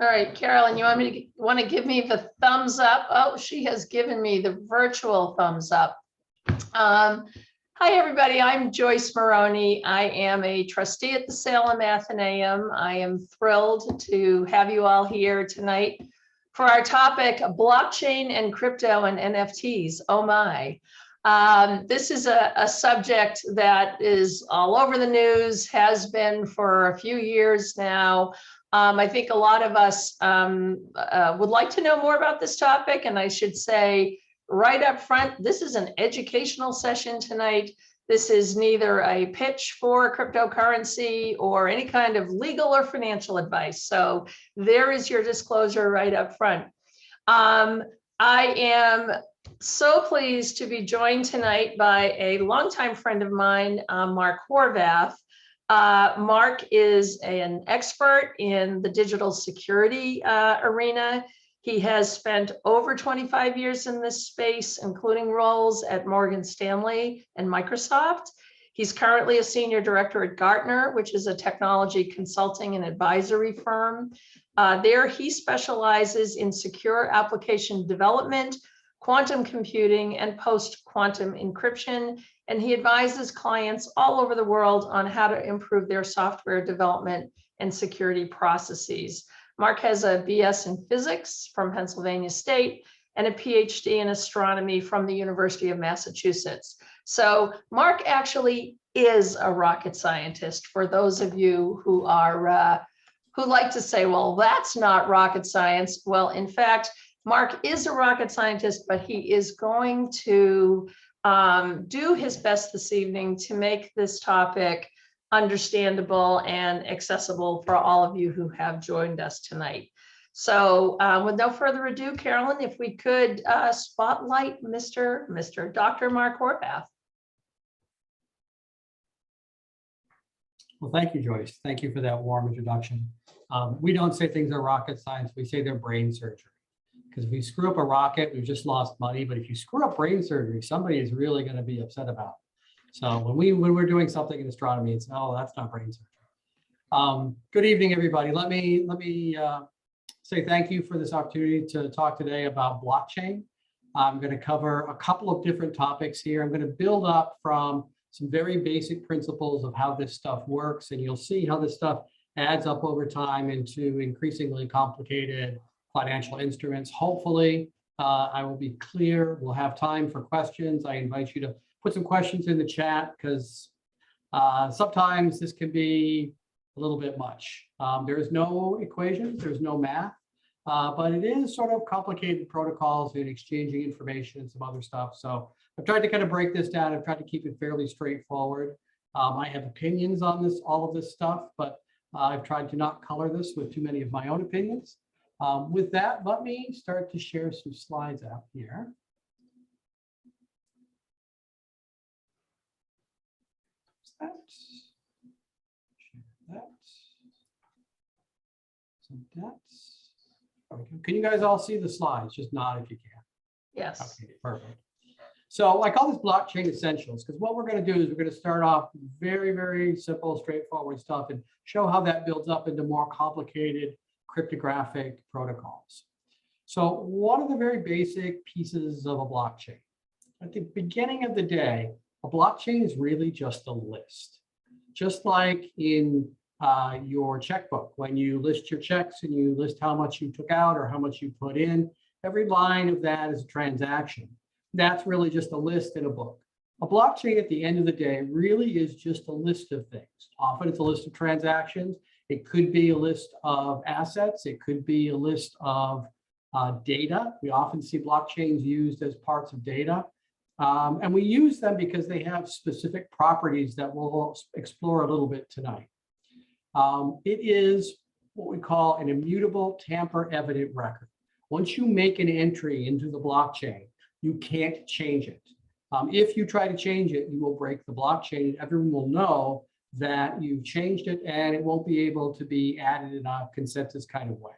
All right, Carolyn, you want to give me the thumbs up? Oh, she has given me the virtual thumbs up. Hi, everybody. I'm Joyce Maroney. I am a trustee at the Salem Athenaeum. I am thrilled to have you all here tonight for our topic, blockchain and crypto and NFTs. Oh my. This is a subject that is all over the news, has been for a few years now. I think a lot of us would like to know more about this topic, and I should say right up front, this is an educational session tonight. This is neither a pitch for cryptocurrency or any kind of legal or financial advice. So there is your disclosure right up front. I am so pleased to be joined tonight by a longtime friend of mine, Mark Horvath. Mark is an expert in the digital security arena. He has spent over 25 years in this space, including roles at Morgan Stanley and Microsoft. He's currently a senior director at Gartner, which is a technology consulting and advisory firm. There, he specializes in secure application development, quantum computing, and post-quantum encryption. And he advises clients all over the world on how to improve their software development and security processes. Mark has a BS in physics from Pennsylvania State and a PhD in astronomy from the University of Massachusetts. So Mark actually is a rocket scientist, for those of you who are who like to say, well, that's not rocket science. Well, in fact, Mark is a rocket scientist, but he is going to do his best this evening to make this topic understandable and accessible for all of you who have joined us tonight. So with no further ado, Carolyn, if we could spotlight Dr. Mark Horvath. Well, thank you, Joyce. Thank you for that warm introduction. We don't say things are rocket science, we say they're brain surgery. Because if we screw up a rocket, we've just lost money. But if you screw up brain surgery, somebody is really going to be upset about it. So when we're doing something in astronomy, it's, oh, that's not brain surgery. Good evening, everybody. Let me say thank you for this opportunity to talk today about blockchain. I'm going to cover a couple of different topics here. I'm going to build up from some very basic principles of how this stuff works, and you'll see how this stuff adds up over time into increasingly complicated financial instruments. Hopefully, I will be clear. We'll have time for questions. I invite you to put some questions in the chat, because sometimes this can be a little bit much. There is no equations, there's no math, but it is sort of complicated protocols in exchanging information and some other stuff. So I've tried to kind of break this down. I've tried to keep it fairly straightforward. I have opinions on this, all of this stuff, but I've tried to not color this with too many of my own opinions. With that, let me start to share some slides out here. Share that. So that's, okay. Can you guys all see the slides? Just nod if you can. Yes. Okay, perfect. So I call this blockchain essentials, because what we're going to do is we're going to start off very, very simple, straightforward stuff and show how that builds up into more complicated cryptographic protocols. So one of the very basic pieces of a blockchain, at the beginning of the day, a blockchain is really just a list. Just like in your checkbook, when you list your checks and you list how much you took out or how much you put in, every line of that is a transaction. That's really just a list in a book. A blockchain at the end of the day really is just a list of things. Often it's a list of transactions. It could be a list of assets. It could be a list of data. We often see blockchains used as parts of data. And we use them because they have specific properties that we'll explore a little bit tonight. It is what we call an immutable tamper-evident record. Once you make an entry into the blockchain, you can't change it. If you try to change it, you will break the blockchain. Everyone will know that you've changed it, and it won't be able to be added in a consensus kind of way.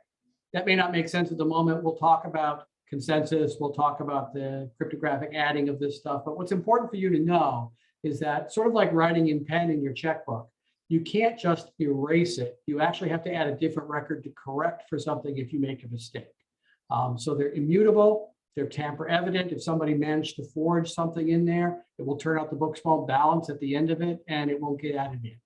That may not make sense at the moment. We'll talk about consensus. We'll talk about the cryptographic adding of this stuff. But what's important for you to know is that, sort of like writing in pen in your checkbook, you can't just erase it. You actually have to add a different record to correct for something if you make a mistake. So they're immutable, they're tamper evident. If somebody managed to forge something in there, it will turn out the books won't balance at the end of it and it won't get added in.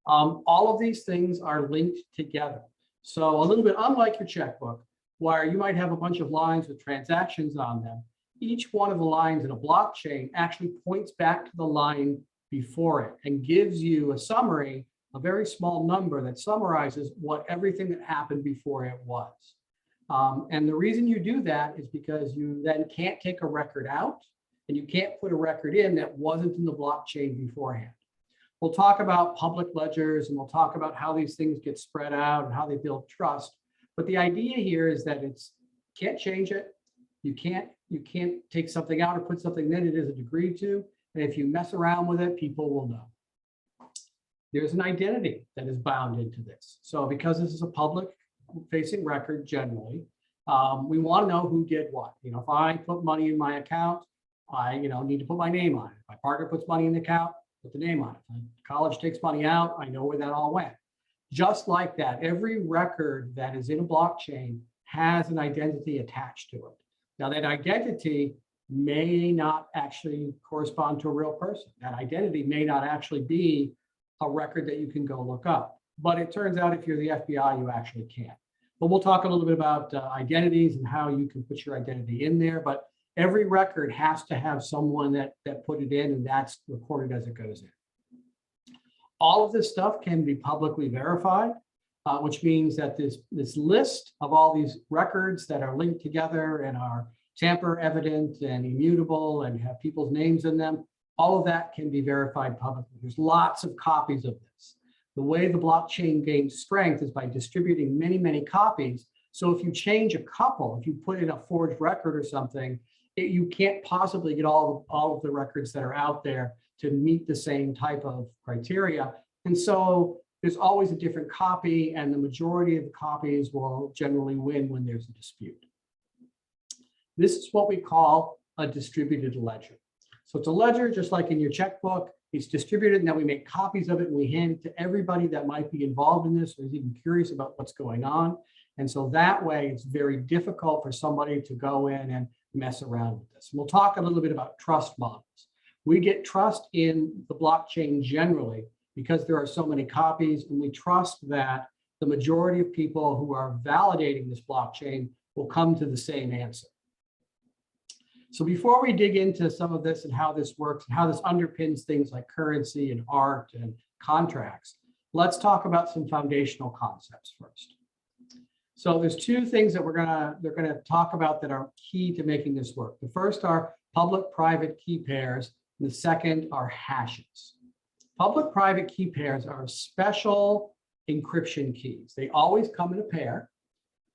All of these things are linked together. So a little bit unlike your checkbook, where you might have a bunch of lines with transactions on them, each one of the lines in a blockchain actually points back to the line before it and gives you a summary, a very small number that summarizes what everything that happened before it was. And the reason you do that is because you then can't take a record out and you can't put a record in that wasn't in the blockchain beforehand. We'll talk about public ledgers and we'll talk about how these things get spread out and how they build trust. But the idea here is that it's can't change it. You can't take something out or put something in it isn't agreed to. And if you mess around with it, people will know. There's an identity that is bound into this. So because this is a public facing record generally, we want to know who did what. You know, if I put money in my account, I need to put my name on it. If my partner puts money in the account, put the name on it. If college takes money out, I know where that all went. Just like that, every record that is in a blockchain has an identity attached to it. Now that identity may not actually correspond to a real person. That identity may not actually be a record that you can go look up. But it turns out if you're the FBI, you actually can. But we'll talk a little bit about identities and how you can put your identity in there. But every record has to have someone that put it in, and that's recorded as it goes in. All of this stuff can be publicly verified, which means that this list of all these records that are linked together and are tamper evident and immutable and have people's names in them, all of that can be verified publicly. There's lots of copies of this. The way the blockchain gains strength is by distributing many, many copies. So if you change a couple, if you put in a forged record or something, you can't possibly get all of the records that are out there to meet the same type of criteria. And so there's always a different copy, and the majority of the copies will generally win when there's a dispute. This is what we call a distributed ledger. So it's a ledger just like in your checkbook. It's distributed, and then we make copies of it and we hand it to everybody that might be involved in this or is even curious about what's going on. And so that way it's very difficult for somebody to go in and mess around with this. And we'll talk a little bit about trust models. We get trust in the blockchain generally because there are so many copies, and we trust that the majority of people who are validating this blockchain will come to the same answer. So before we dig into some of this and how this works and how this underpins things like currency and art and contracts, let's talk about some foundational concepts first. So there's two things that they're gonna talk about that are key to making this work. The first are public-private key pairs, and the second are hashes. Public-private key pairs are special encryption keys. They always come in a pair,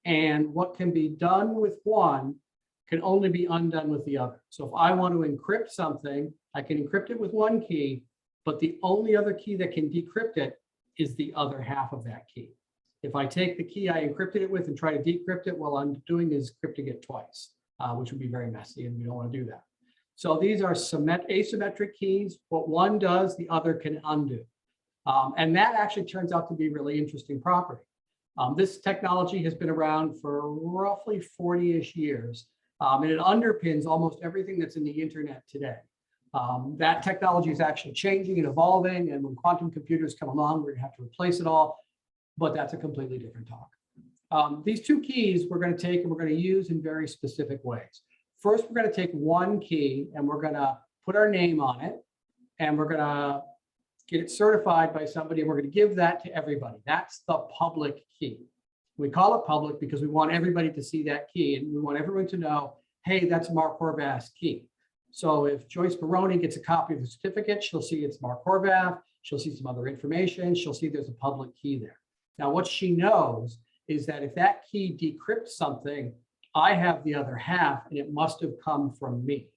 and what can be done with one can only be undone with the other. So if I want to encrypt something, I can encrypt it with one key, but the only other key that can decrypt it is the other half of that key. If I take the key I encrypted it with and try to decrypt it, what I'm doing is encrypting it twice, which would be very messy, and we don't want to do that. So these are asymmetric keys. What one does, the other can undo. And that actually turns out to be really interesting property. This technology has been around for roughly 40-ish years. And it underpins almost everything that's in the internet today. That technology is actually changing and evolving, and when quantum computers come along, we're gonna have to replace it all, but that's a completely different talk. These two keys we're gonna take and we're gonna use in very specific ways. First, we're gonna take one key and we're gonna put our name on it, and we're gonna get it certified by somebody, and we're gonna give that to everybody. That's the public key. We call it public because we want everybody to see that key, and we want everyone to know, hey, that's Mark Horvath's key. So if Joyce Maroney gets a copy of the certificate, she'll see it's Mark Horvath, she'll see some other information, she'll see there's a public key there. Now, what she knows is that if that key decrypts something, I have the other half, and it must have come from me.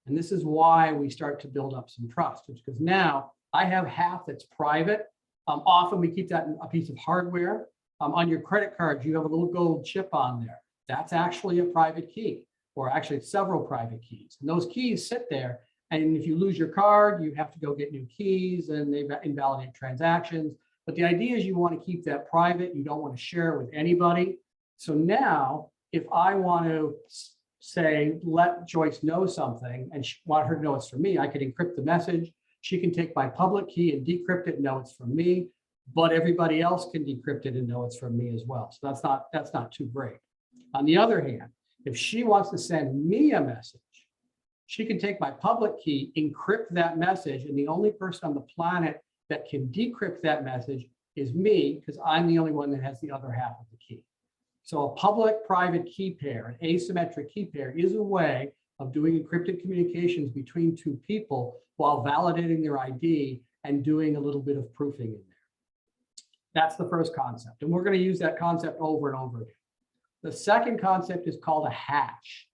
And this is why we start to build up some trust, because now I have half that's private. Often we keep that in a piece of hardware. On your credit cards, you have a little gold chip on there. That's actually a private key, or actually several private keys. And those keys sit there, And if you lose your card, you have to go get new keys and they invalidate transactions. But the idea is you want to keep that private. You don't want to share it with anybody. So now, if I want to say, let Joyce know something and want her to know it's from me, I could encrypt the message. She can take my public key and decrypt it and know it's from me, but everybody else can decrypt it and know it's from me as well. So that's not too great. On the other hand, if she wants to send me a message, she can take my public key, encrypt that message, and the only person on the planet that can decrypt that message is me, because I'm the only one that has the other half of the key. So a public-private key pair, an asymmetric key pair, is a way of doing encrypted communications between two people while validating their ID and doing a little bit of proofing in there. That's the first concept, and we're going to use that concept over and over again. The second concept is called a hash.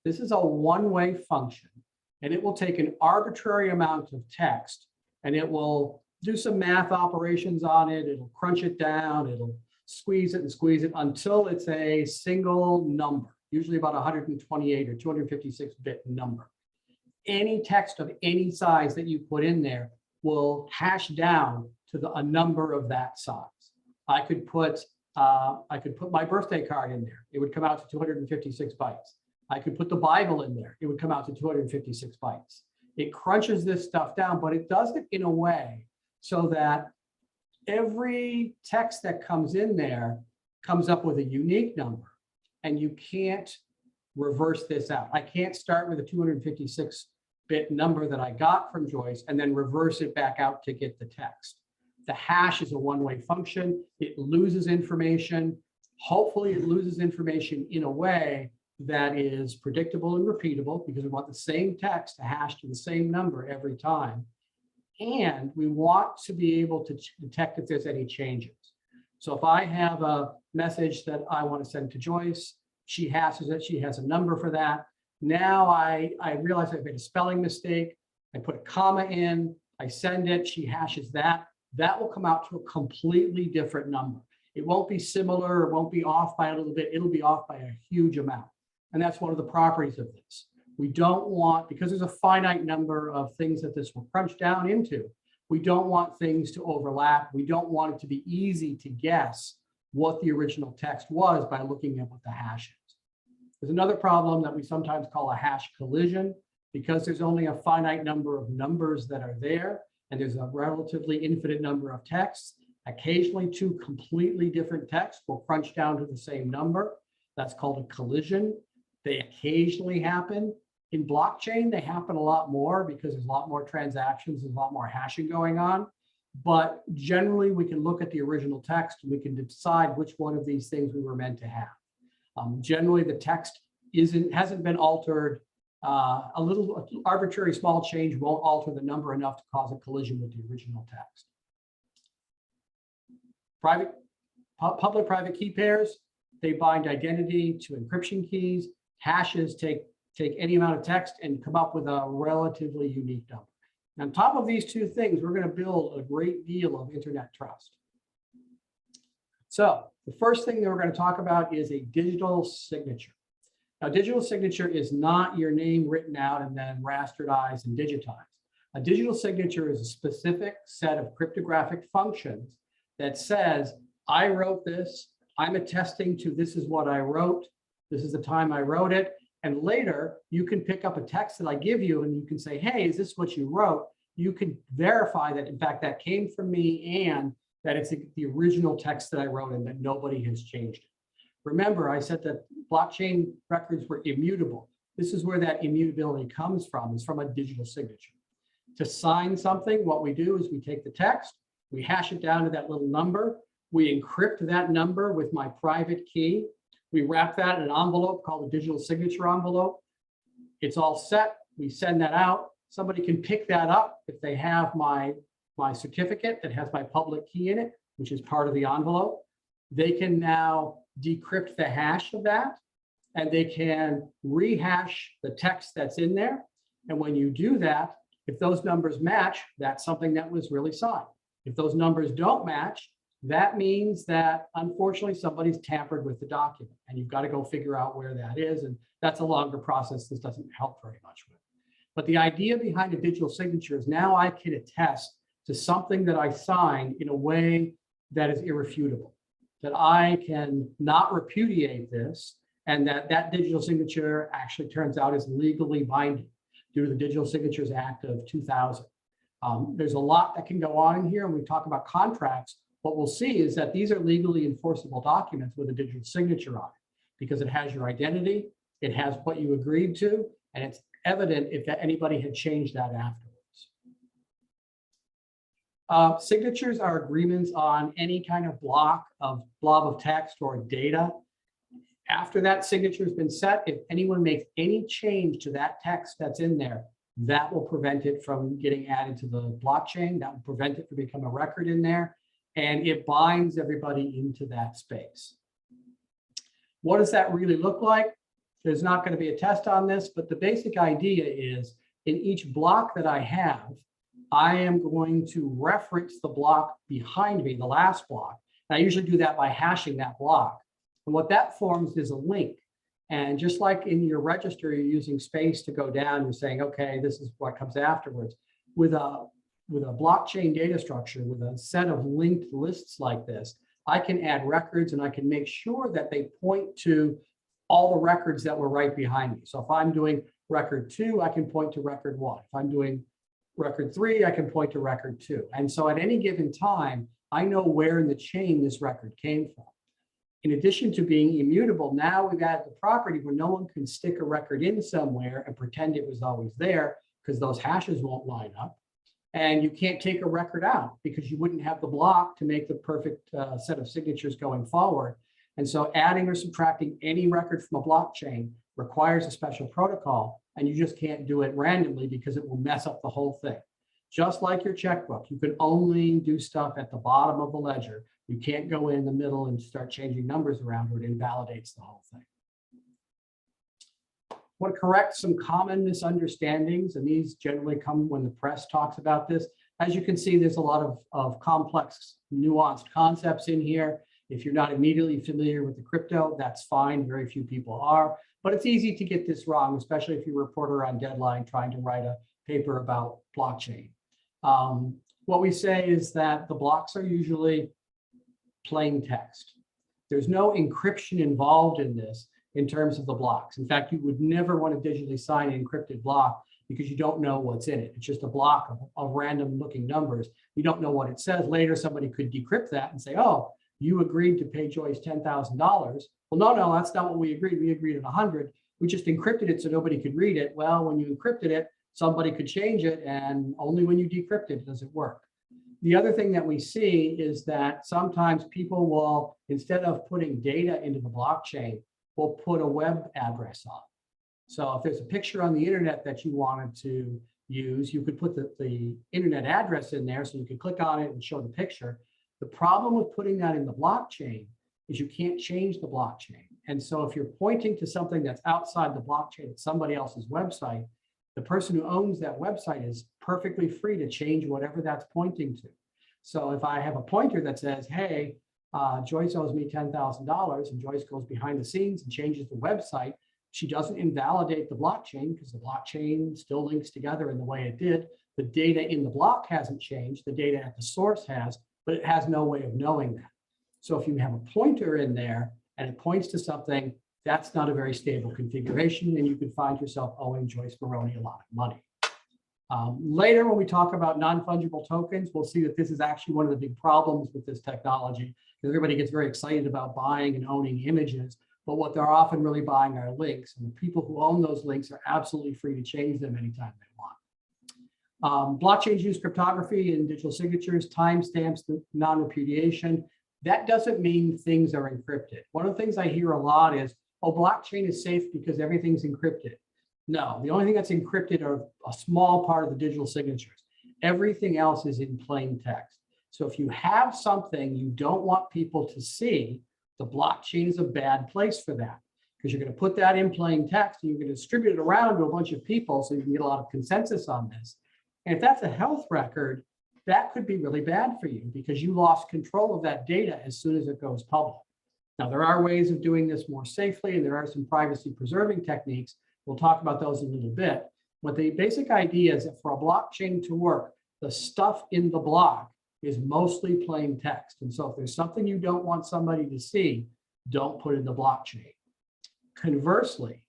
This is a one-way function, and it will take an arbitrary amount of text, and it will do some math operations on it. It'll crunch it down. It'll squeeze it and squeeze it until it's a single number, usually about 128 or 256-bit number. Any text of any size that you put in there will hash down to a number of that size. I could put my birthday card in there. It would come out to 256 bytes. I could put the Bible in there. It would come out to 256 bytes. It crunches this stuff down, but it does it in a way so that every text that comes in there comes up with a unique number, and you can't reverse this out. I can't start with a 256-bit number that I got from Joyce and then reverse it back out to get the text. The hash is a one-way function. It loses information. Hopefully it loses information in a way that is predictable and repeatable, because we want the same text to hash to the same number every time. And we want to be able to detect if there's any changes. So if I have a message that I want to send to Joyce, she hashes it, she has a number for that. Now I realize I've made a spelling mistake. I put a comma in, I send it, she hashes that. That will come out to a completely different number. It won't be similar, it won't be off by a little bit, it'll be off by a huge amount. And that's one of the properties of this. We don't want, because there's a finite number of things that this will crunch down into, we don't want things to overlap. We don't want it to be easy to guess what the original text was by looking at what the hash is. There's another problem that we sometimes call a hash collision, because there's only a finite number of numbers that are there, and there's a relatively infinite number of texts. Occasionally, two completely different texts will crunch down to the same number. That's called a collision. They occasionally happen. In blockchain, they happen a lot more because there's a lot more transactions, there's a lot more hashing going on. But generally, we can look at the original text and we can decide which one of these things we were meant to have. Generally, the text hasn't been altered. A little arbitrary small change won't alter the number enough to cause a collision with the original text. Public-private key pairs, they bind identity to encryption keys. Hashes take any amount of text and come up with a relatively unique number. And on top of these two things, we're going to build a great deal of internet trust. So the first thing that we're going to talk about is a digital signature. Now, digital signature is not your name written out and then rasterized and digitized. A digital signature is a specific set of cryptographic functions that says, I wrote this, I'm attesting to this is what I wrote, this is the time I wrote it, and later you can pick up a text that I give you and you can say, hey, is this what you wrote? You can verify that, in fact, that came from me and that it's the original text that I wrote and that nobody has changed it. Remember, I said that blockchain records were immutable. This is where that immutability comes from, is from a digital signature. To sign something, what we do is we take the text, we hash it down to that little number, we encrypt that number with my private key, we wrap that in an envelope called a digital signature envelope. It's all set, we send that out. Somebody can pick that up if they have my certificate that has my public key in it, which is part of the envelope. They can now decrypt the hash of that, and they can rehash the text that's in there. And when you do that, if those numbers match, that's something that was really signed. If those numbers don't match, that means that unfortunately somebody's tampered with the document, and you've got to go figure out where that is. And that's a longer process this doesn't help very much with. But the idea behind a digital signature is now I can attest to something that I signed in a way that is irrefutable, that I can not repudiate this, and that digital signature actually turns out is legally binding due to the Digital Signatures Act of 2000. There's a lot that can go on in here. When we talk about contracts, what we'll see is that these are legally enforceable documents with a digital signature on it, because it has your identity, it has what you agreed to, and it's evident if anybody had changed that afterwards. Signatures are agreements on any kind of blob of text or data. After that signature has been set, if anyone makes any change to that text that's in there, that will prevent it from getting added to the blockchain. That will prevent it from becoming a record in there. And it binds everybody into that space. What does that really look like? There's not going to be a test on this, but the basic idea is in each block that I have, I am going to reference the block behind me, the last block. And I usually do that by hashing that block. And what that forms is a link. And just like in your register, you're using space to go down, you're saying, okay, this is what comes afterwards. With a blockchain data structure, with a set of linked lists like this, I can add records and I can make sure that they point to all the records that were right behind me. So if I'm doing record 2, I can point to record 1. If I'm doing record 3, I can point to record 2. And so at any given time, I know where in the chain this record came from. In addition to being immutable, now we've added the property where no one can stick a record in somewhere and pretend it was always there, because those hashes won't line up. And you can't take a record out because you wouldn't have the block to make the perfect set of signatures going forward. And so adding or subtracting any record from a blockchain requires a special protocol, and you just can't do it randomly because it will mess up the whole thing. Just like your checkbook, you can only do stuff at the bottom of the ledger. You can't go in the middle and start changing numbers around, or it invalidates the whole thing. I want to correct some common misunderstandings, and these generally come when the press talks about this. As you can see, there's a lot of complex, nuanced concepts in here. If you're not immediately familiar with the crypto, that's fine. Very few people are, but it's easy to get this wrong, especially if you're a reporter on deadline trying to write a paper about blockchain. What we say is that the blocks are usually plain text. There's no encryption involved in this in terms of the blocks. In fact, you would never want to digitally sign an encrypted block because you don't know what's in it. It's just a block of random looking numbers. You don't know what it says. Later, somebody could decrypt that and say, oh, you agreed to pay Joyce $10,000. Well, no, that's not what we agreed. We agreed at 100. We just encrypted it so nobody could read it. Well, when you encrypted it, somebody could change it, and only when you decrypt it does it work. The other thing that we see is that sometimes people will, instead of putting data into the blockchain, will put a web address on. So if there's a picture on the internet that you wanted to use, you could put the internet address in there so you could click on it and show the picture. The problem with putting that in the blockchain is you can't change the blockchain. And so if you're pointing to something that's outside the blockchain, it's somebody else's website, the person who owns that website is perfectly free to change whatever that's pointing to. So if I have a pointer that says, hey, Joyce owes me $10,000, and Joyce goes behind the scenes and changes the website, she doesn't invalidate the blockchain because the blockchain still links together in the way it did. The data in the block hasn't changed. The data at the source has, but it has no way of knowing that. So if you have a pointer in there and it points to something, that's not a very stable configuration, and you could find yourself owing Joyce Maroney a lot of money. Later, when we talk about non-fungible tokens, we'll see that this is actually one of the big problems with this technology, because everybody gets very excited about buying and owning images, but what they're often really buying are links, and the people who own those links are absolutely free to change them anytime they want. Blockchains use cryptography and digital signatures, timestamps, non-repudiation. That doesn't mean things are encrypted. One of the things I hear a lot is, oh, blockchain is safe because everything's encrypted. No, the only thing that's encrypted are a small part of the digital signatures. Everything else is in plain text. So if you have something you don't want people to see, the blockchain is a bad place for that, because you're going to put that in plain text and you're going to distribute it around to a bunch of people so you can get a lot of consensus on this. And if that's a health record, that could be really bad for you because you lost control of that data as soon as it goes public. Now, there are ways of doing this more safely, and there are some privacy preserving techniques. We'll talk about those in a little bit. What the basic idea is that for a blockchain to work, the stuff in the block is mostly plain text. And so if there's something you don't want somebody to see, don't put in the blockchain. Conversely,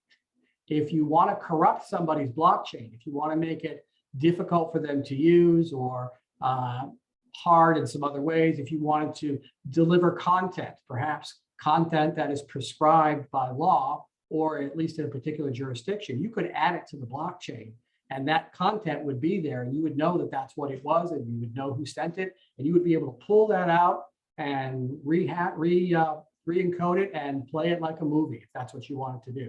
if you want to corrupt somebody's blockchain, if you want to make it difficult for them to use or hard in some other ways, if you wanted to deliver content, perhaps content that is prescribed by law, or at least in a particular jurisdiction, you could add it to the blockchain and that content would be there and you would know that that's what it was and you would know who sent it and you would be able to pull that out and re-encode it and play it like a movie if that's what you wanted to do.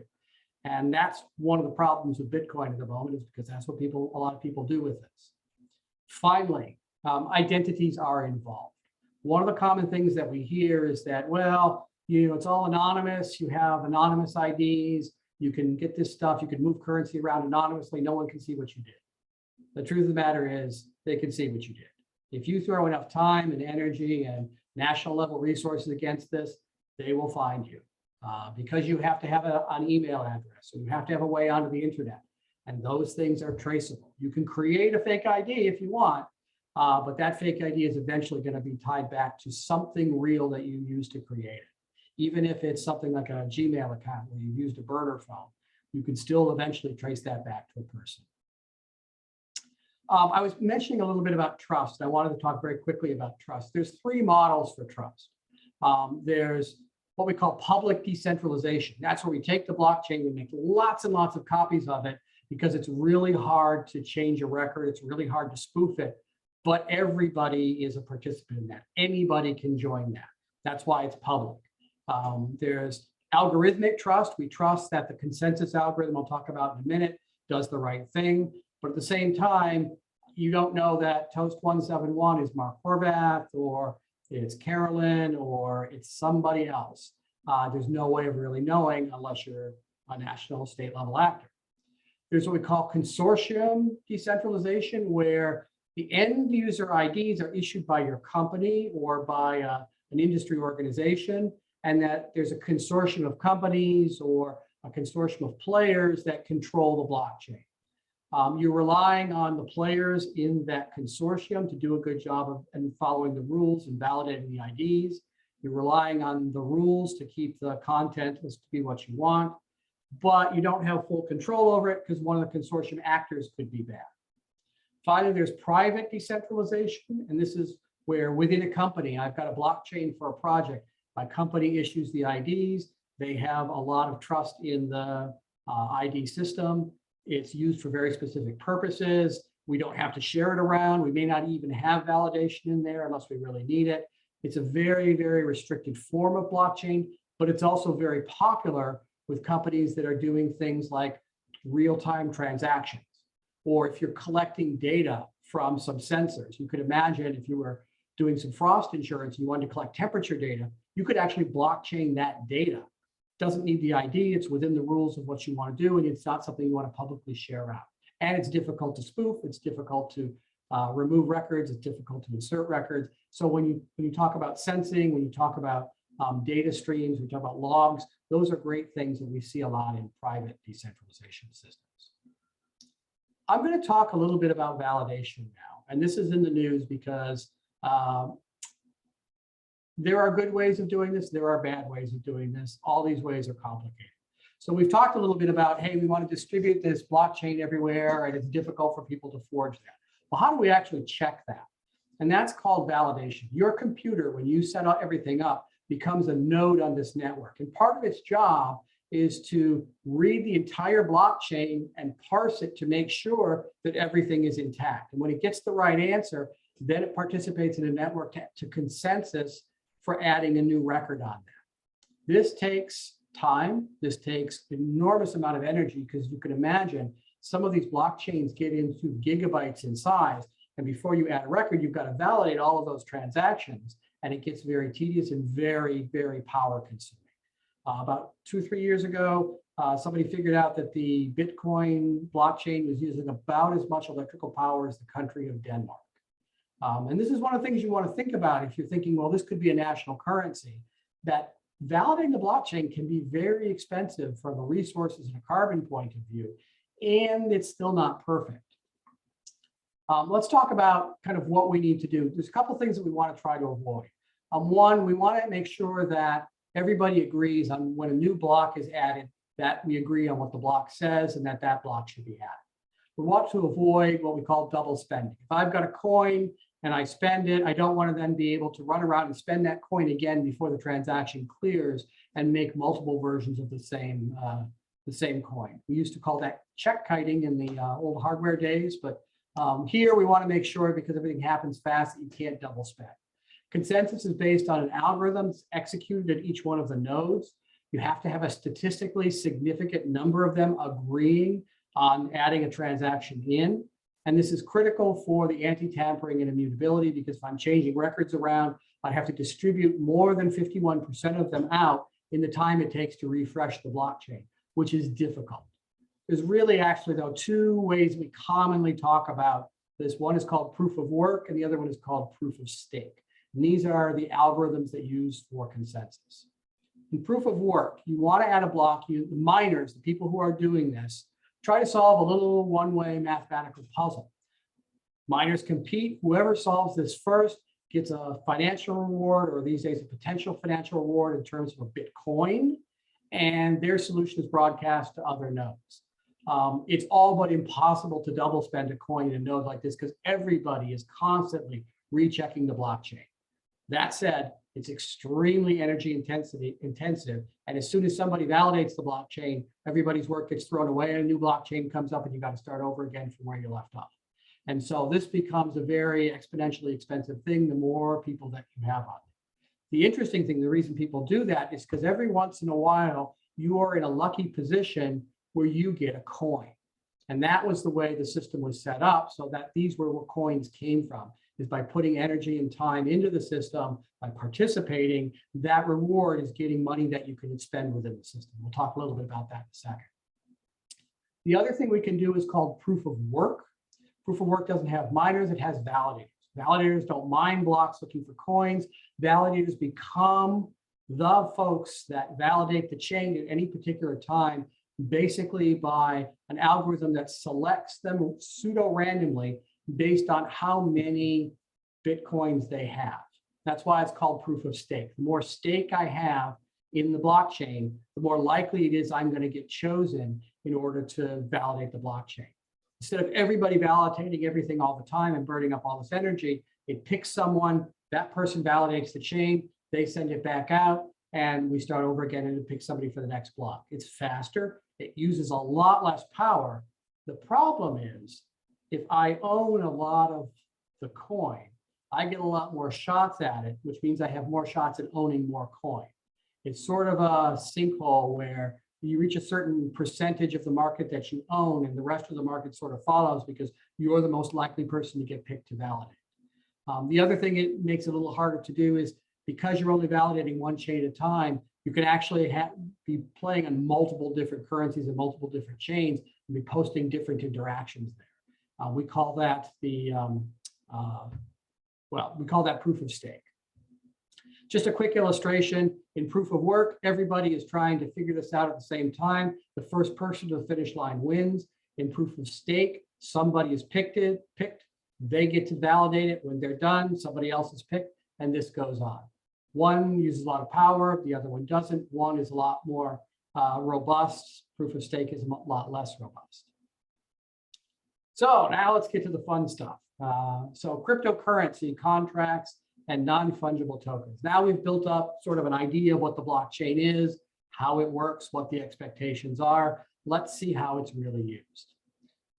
And that's one of the problems with Bitcoin at the moment, is because that's what a lot of people do with this. Finally, identities are involved. One of the common things that we hear is that, well, it's all anonymous. You have anonymous IDs. You can get this stuff. You can move currency around anonymously. No one can see what you did. The truth of the matter is they can see what you did. If you throw enough time and energy and national level resources against this, they will find you. Because you have to have an email address, or you have to have a way onto the internet, and those things are traceable. You can create a fake ID if you want, but that fake ID is eventually going to be tied back to something real that you used to create it. Even if it's something like a Gmail account where you used a burner phone, you can still eventually trace that back to a person. I was mentioning a little bit about trust. I wanted to talk very quickly about trust. There's three models for trust. There's what we call public decentralization. That's where we take the blockchain, we make lots and lots of copies of it because it's really hard to change a record. It's really hard to spoof it, but everybody is a participant in that. Anybody can join that. That's why it's public. There's algorithmic trust. We trust that the consensus algorithm I'll talk about in a minute does the right thing. But at the same time, you don't know that Toast 171 is Mark Horvath, or it's Carolyn, or it's somebody else. There's no way of really knowing unless you're a national state level actor. There's what we call consortium decentralization, where the end user IDs are issued by your company or by an industry organization, and that there's a consortium of companies or a consortium of players that control the blockchain. You're relying on the players in that consortium to do a good job of following the rules and validating the IDs. You're relying on the rules to keep the content to be what you want, but you don't have full control over it because one of the consortium actors could be bad. Finally, there's private decentralization, and this is where within a company, I've got a blockchain for a project. My company issues the IDs. They have a lot of trust in the ID system. It's used for very specific purposes. We don't have to share it around. We may not even have validation in there unless we really need it. It's a very, very restricted form of blockchain, but it's also very popular with companies that are doing things like real-time transactions. Or if you're collecting data from some sensors, you could imagine if you were doing some frost insurance and you wanted to collect temperature data, you could actually blockchain that data. Doesn't need the ID, it's within the rules of what you want to do, and it's not something you want to publicly share out. And it's difficult to spoof, it's difficult to remove records, it's difficult to insert records. So when you talk about sensing, when you talk about data streams, when you talk about logs, those are great things that we see a lot in private decentralization systems. I'm going to talk a little bit about validation now, and this is in the news because there are good ways of doing this. There are bad ways of doing this. All these ways are complicated. So we've talked a little bit about, hey, we want to distribute this blockchain everywhere, and it's difficult for people to forge that. Well, how do we actually check that? And that's called validation. Your computer, when you set everything up, becomes a node on this network. And part of its job is to read the entire blockchain and parse it to make sure that everything is intact. And when it gets the right answer, then it participates in a network to consensus for adding a new record on that. This takes time. This takes enormous amount of energy because you can imagine some of these blockchains get into gigabytes in size. And before you add a record, you've got to validate all of those transactions. And it gets very tedious and very, very power consuming. About 2 or 3 years ago, somebody figured out that the Bitcoin blockchain was using about as much electrical power as the country of Denmark. And this is one of the things you want to think about if you're thinking, well, this could be a national currency, that validating the blockchain can be very expensive from a resources and a carbon point of view and it's still not perfect. Let's talk about kind of what we need to do. There's a couple of things that we want to try to avoid. One, we want to make sure that everybody agrees on when a new block is added, that we agree on what the block says and that that block should be added. We want to avoid what we call double spending. If I've got a coin and I spend it, I don't want to then be able to run around and spend that coin again before the transaction clears and make multiple versions of the same coin. We used to call that check kiting in the old hardware days, but here we want to make sure, because everything happens fast, that you can't double spend. Consensus is based on an algorithm that's executed at each one of the nodes. You have to have a statistically significant number of them agreeing on adding a transaction in. And this is critical for the anti-tampering and immutability, because if I'm changing records around, I have to distribute more than 51% of them out in the time it takes to refresh the blockchain, which is difficult. There's really actually, though, two ways we commonly talk about this. One is called proof of work, and the other one is called proof of stake. And these are the algorithms that use for consensus. In proof of work, you want to add a block. The miners, the people who are doing this, try to solve a little one-way mathematical puzzle. Miners compete. Whoever solves this first gets a financial reward, or these days a potential financial reward in terms of a Bitcoin, and their solution is broadcast to other nodes. It's all but impossible to double spend a coin in a node like this, because everybody is constantly rechecking the blockchain. That said, it's extremely energy intensive. And as soon as somebody validates the blockchain, everybody's work gets thrown away and a new blockchain comes up and you got to start over again from where you left off. And so this becomes a very exponentially expensive thing the more people that you have on it. The interesting thing, the reason people do that is because every once in a while, you are in a lucky position where you get a coin. And that was the way the system was set up, so that these were where coins came from, is by putting energy and time into the system, by participating, that reward is getting money that you can spend within the system. We'll talk a little bit about that in a second. The other thing we can do is called proof of work. Proof of work doesn't have miners, it has validators. Validators don't mine blocks looking for coins. Validators become the folks that validate the chain at any particular time, basically by an algorithm that selects them pseudo-randomly based on how many Bitcoins they have. That's why it's called proof of stake. The more stake I have in the blockchain, the more likely it is I'm going to get chosen in order to validate the blockchain. Instead of everybody validating everything all the time and burning up all this energy, it picks someone, that person validates the chain, they send it back out, and we start over again and it picks somebody for the next block. It's faster, it uses a lot less power. The problem is, if I own a lot of the coin, I get a lot more shots at it, which means I have more shots at owning more coin. It's sort of a sinkhole where you reach a certain percentage of the market that you own and the rest of the market sort of follows because you're the most likely person to get picked to validate. The other thing it makes it a little harder to do is, because you're only validating one chain at a time, you can actually be playing on multiple different currencies and multiple different chains and be posting different interactions there. We call that we call that proof of stake. Just a quick illustration, in proof of work, everybody is trying to figure this out at the same time. The first person to the finish line wins. In proof of stake, somebody is picked, they get to validate it. When they're done, somebody else is picked, and this goes on. One uses a lot of power, the other one doesn't. One is a lot more robust. Proof of stake is a lot less robust. So now let's get to the fun stuff. So cryptocurrency contracts and non-fungible tokens. Now we've built up sort of an idea of what the blockchain is, how it works, what the expectations are. Let's see how it's really used.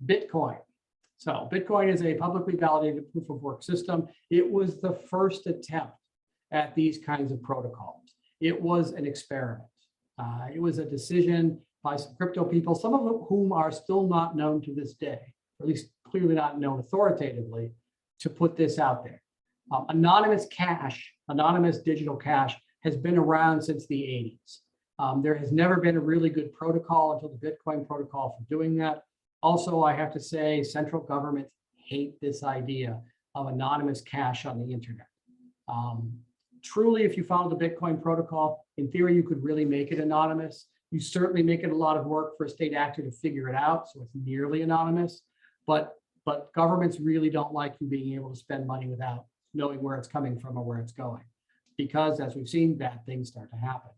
Bitcoin. So Bitcoin is a publicly validated proof of work system. It was the first attempt at these kinds of protocols. It was an experiment. It was a decision by some crypto people, some of whom are still not known to this day, or at least clearly not known authoritatively, to put this out there. Anonymous cash, anonymous digital cash, has been around since the 80s. There has never been a really good protocol until the Bitcoin protocol for doing that. Also, I have to say, central governments hate this idea of anonymous cash on the internet. Truly, if you follow the Bitcoin protocol, in theory, you could really make it anonymous. You certainly make it a lot of work for a state actor to figure it out, so it's nearly anonymous. But governments really don't like you being able to spend money without knowing where it's coming from or where it's going, because as we've seen, bad things start to happen.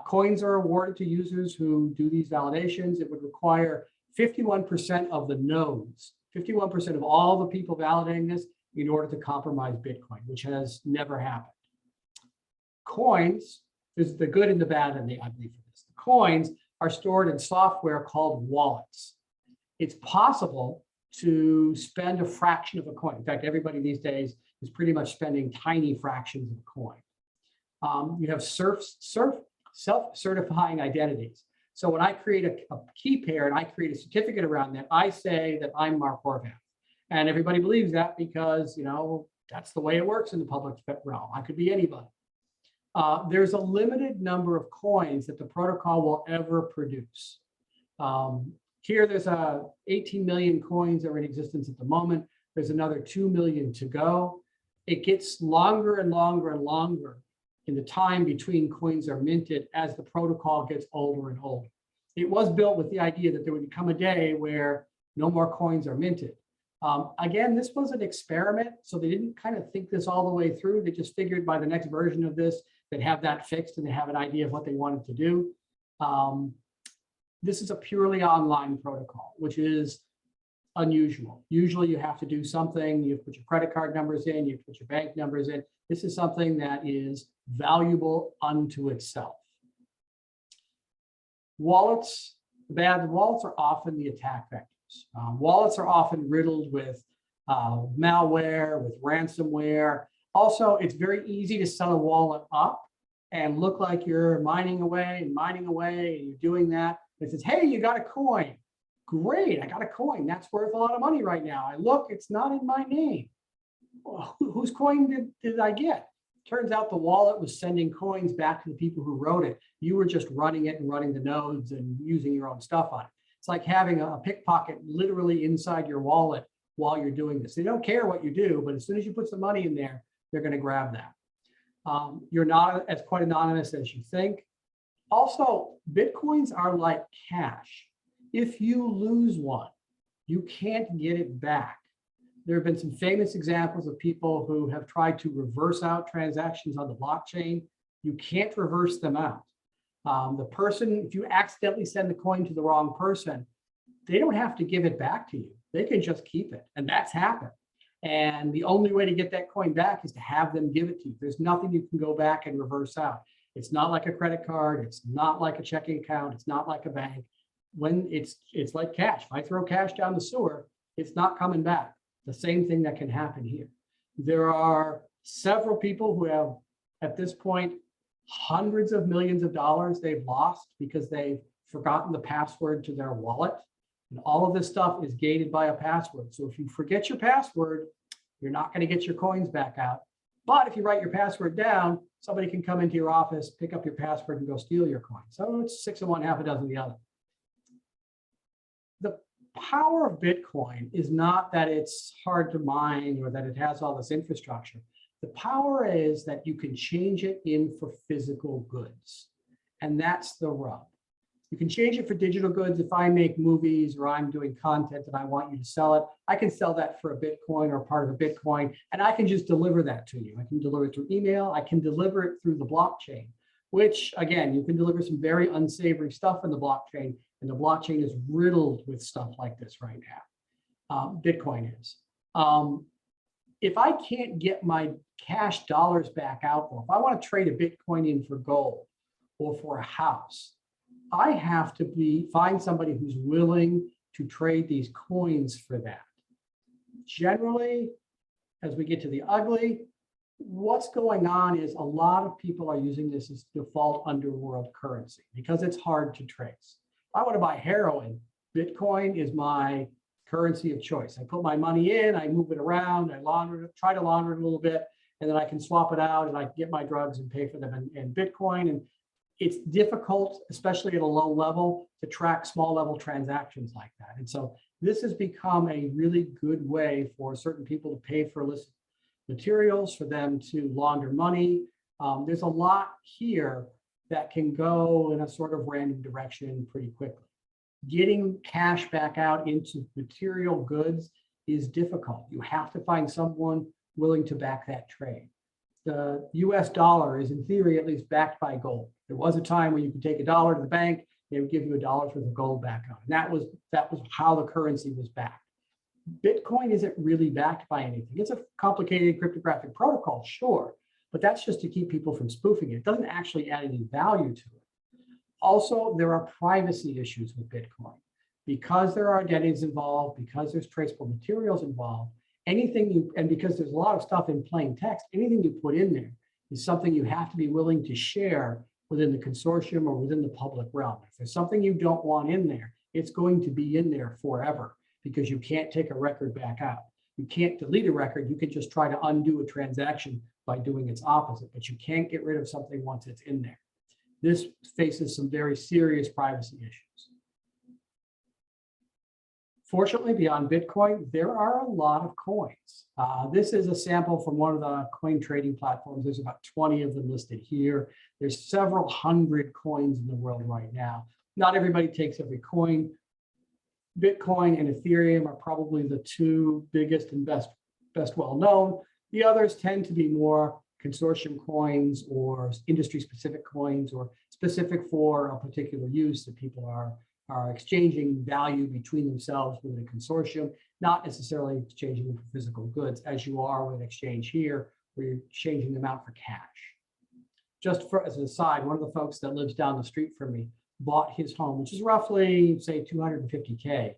Coins are awarded to users who do these validations. It would require 51% of the nodes, 51% of all the people validating this in order to compromise Bitcoin, which has never happened. Coins, there's the good and the bad and the ugly for this. The coins are stored in software called wallets. It's possible to spend a fraction of a coin. In fact, everybody these days is pretty much spending tiny fractions of a coin. You have self-certifying identities. So when I create a key pair and I create a certificate around that, I say that I'm Mark Horvath. And everybody believes that because, you know, that's the way it works in the public realm. I could be anybody. There's a limited number of coins that the protocol will ever produce. Here, there's 18 million coins that are in existence at the moment. There's another 2 million to go. It gets longer and longer and longer in the time between coins are minted as the protocol gets older and older. It was built with the idea that there would come a day where no more coins are minted. Again, this was an experiment, so they didn't kind of think this all the way through. They just figured by the next version of this, they'd have that fixed and they have an idea of what they wanted to do. This is a purely online protocol, which is unusual. Usually you have to do something, you put your credit card numbers in, you put your bank numbers in. This is something that is valuable unto itself. Wallets, wallets are often the attack vectors. Wallets are often riddled with malware, with ransomware. Also, it's very easy to set a wallet up and look like you're mining away, and you're doing that. It says, hey, you got a coin. Great, I got a coin. That's worth a lot of money right now. I look, it's not in my name. Well, whose coin did I get? Turns out the wallet was sending coins back to the people who wrote it. You were just running it and running the nodes and using your own stuff on it. It's like having a pickpocket literally inside your wallet while you're doing this. They don't care what you do, but as soon as you put some money in there, they're going to grab that. You're not as quite anonymous as you think. Also, Bitcoins are like cash. If you lose one, you can't get it back. There have been some famous examples of people who have tried to reverse out transactions on the blockchain. You can't reverse them out. The person, if you accidentally send the coin to the wrong person, they don't have to give it back to you. They can just keep it, and that's happened. And the only way to get that coin back is to have them give it to you. There's nothing you can go back and reverse out. It's not like a credit card. It's not like a checking account. It's not like a bank. When it's like cash. If I throw cash down the sewer, it's not coming back. The same thing that can happen here. There are several people who have, at this point, hundreds of millions of dollars they've lost because they've forgotten the password to their wallet. And all of this stuff is gated by a password. So if you forget your password, you're not going to get your coins back out. But if you write your password down, somebody can come into your office, pick up your password, and go steal your coin. So it's 6 of one, half a dozen of the other. The power of Bitcoin is not that it's hard to mine or that it has all this infrastructure. The power is that you can change it in for physical goods. And that's the rub. You can change it for digital goods. If I make movies or I'm doing content and I want you to sell it, I can sell that for a Bitcoin or part of a Bitcoin, and I can just deliver that to you. I can deliver it through email. I can deliver it through the blockchain, which again, you can deliver some very unsavory stuff in the blockchain, and the blockchain is riddled with stuff like this right now. Bitcoin is. If I can't get my cash dollars back out, or if I want to trade a Bitcoin in for gold or for a house, I have to find somebody who's willing to trade these coins for that. Generally, as we get to the ugly, what's going on is a lot of people are using this as default underworld currency because it's hard to trace. If I want to buy heroin, Bitcoin is my currency of choice. I put my money in, I move it around, I launder it, try to launder it a little bit, and then I can swap it out and I can get my drugs and pay for them in Bitcoin. And it's difficult, especially at a low level, to track small level transactions like that. And so this has become a really good way for certain people to pay for illicit materials, for them to launder money. There's a lot here that can go in a sort of random direction pretty quickly. Getting cash back out into material goods is difficult. You have to find someone willing to back that trade. The US dollar is in theory at least backed by gold. There was a time when you could take a dollar to the bank, they would give you $1 worth of gold back on. And that was how the currency was backed. Bitcoin isn't really backed by anything. It's a complicated cryptographic protocol, sure, but that's just to keep people from spoofing it. It doesn't actually add any value to it. Also, there are privacy issues with Bitcoin. Because there are identities involved, because there's traceable materials involved, and because there's a lot of stuff in plain text, anything you put in there is something you have to be willing to share within the consortium or within the public realm. If there's something you don't want in there, it's going to be in there forever because you can't take a record back out. You can't delete a record. You can just try to undo a transaction by doing its opposite, but you can't get rid of something once it's in there. This faces some very serious privacy issues. Fortunately, beyond Bitcoin, there are a lot of coins. This is a sample from one of the coin trading platforms. There's about 20 of them listed here. There's several hundred coins in the world right now. Not everybody takes every coin. Bitcoin and Ethereum are probably the two biggest and best well-known. The others tend to be more consortium coins or industry-specific coins or specific for a particular use that people are exchanging value between themselves within a consortium, not necessarily exchanging them for physical goods, as you are with an exchange here, where you're exchanging them out for cash. Just as an aside, one of the folks that lives down the street from me bought his home, which is roughly, say, 250K.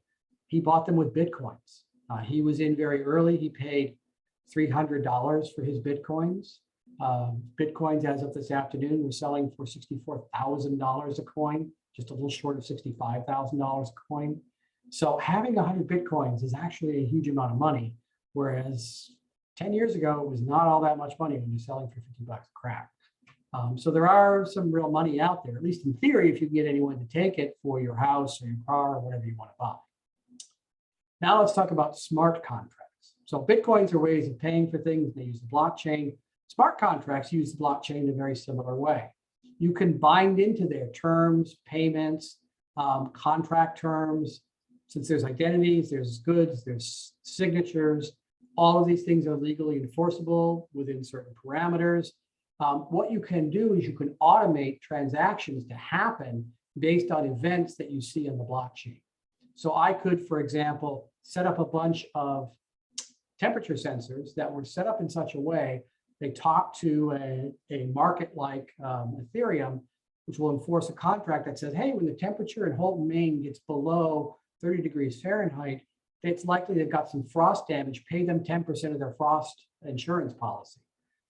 He bought them with Bitcoins. He was in very early. He paid $300 for his Bitcoins. Bitcoins, as of this afternoon, were selling for $64,000 a coin, just a little short of $65,000 a coin. So having 100 Bitcoins is actually a huge amount of money, whereas 10 years ago, it was not all that much money when you're selling for 50 bucks a crack. So there are some real money out there, at least in theory, if you can get anyone to take it for your house or your car or whatever you want to buy. Now let's talk about smart contracts. So Bitcoins are ways of paying for things. They use the blockchain. Smart contracts use the blockchain in a very similar way. You can bind into their terms, payments, contract terms. Since there's identities, there's goods, there's signatures. All of these things are legally enforceable within certain parameters. What you can do is you can automate transactions to happen based on events that you see on the blockchain. So I could, for example, set up a bunch of temperature sensors that were set up in such a way they talk to a market like Ethereum, which will enforce a contract that says, hey, when the temperature in Holton, Maine gets below 30 degrees Fahrenheit, it's likely they've got some frost damage, pay them 10% of their frost insurance policy.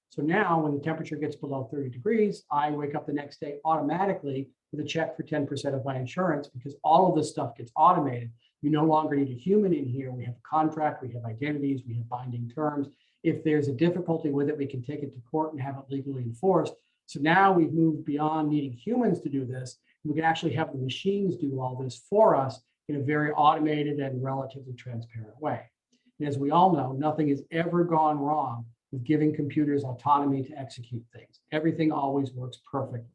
So now when the temperature gets below 30 degrees, I wake up the next day automatically with a check for 10% of my insurance because all of this stuff gets automated. You no longer need a human in here. We have a contract, we have identities, we have binding terms. If there's a difficulty with it, we can take it to court and have it legally enforced. So now we've moved beyond needing humans to do this. We can actually have the machines do all this for us in a very automated and relatively transparent way. And as we all know, nothing has ever gone wrong with giving computers autonomy to execute things. Everything always works perfectly.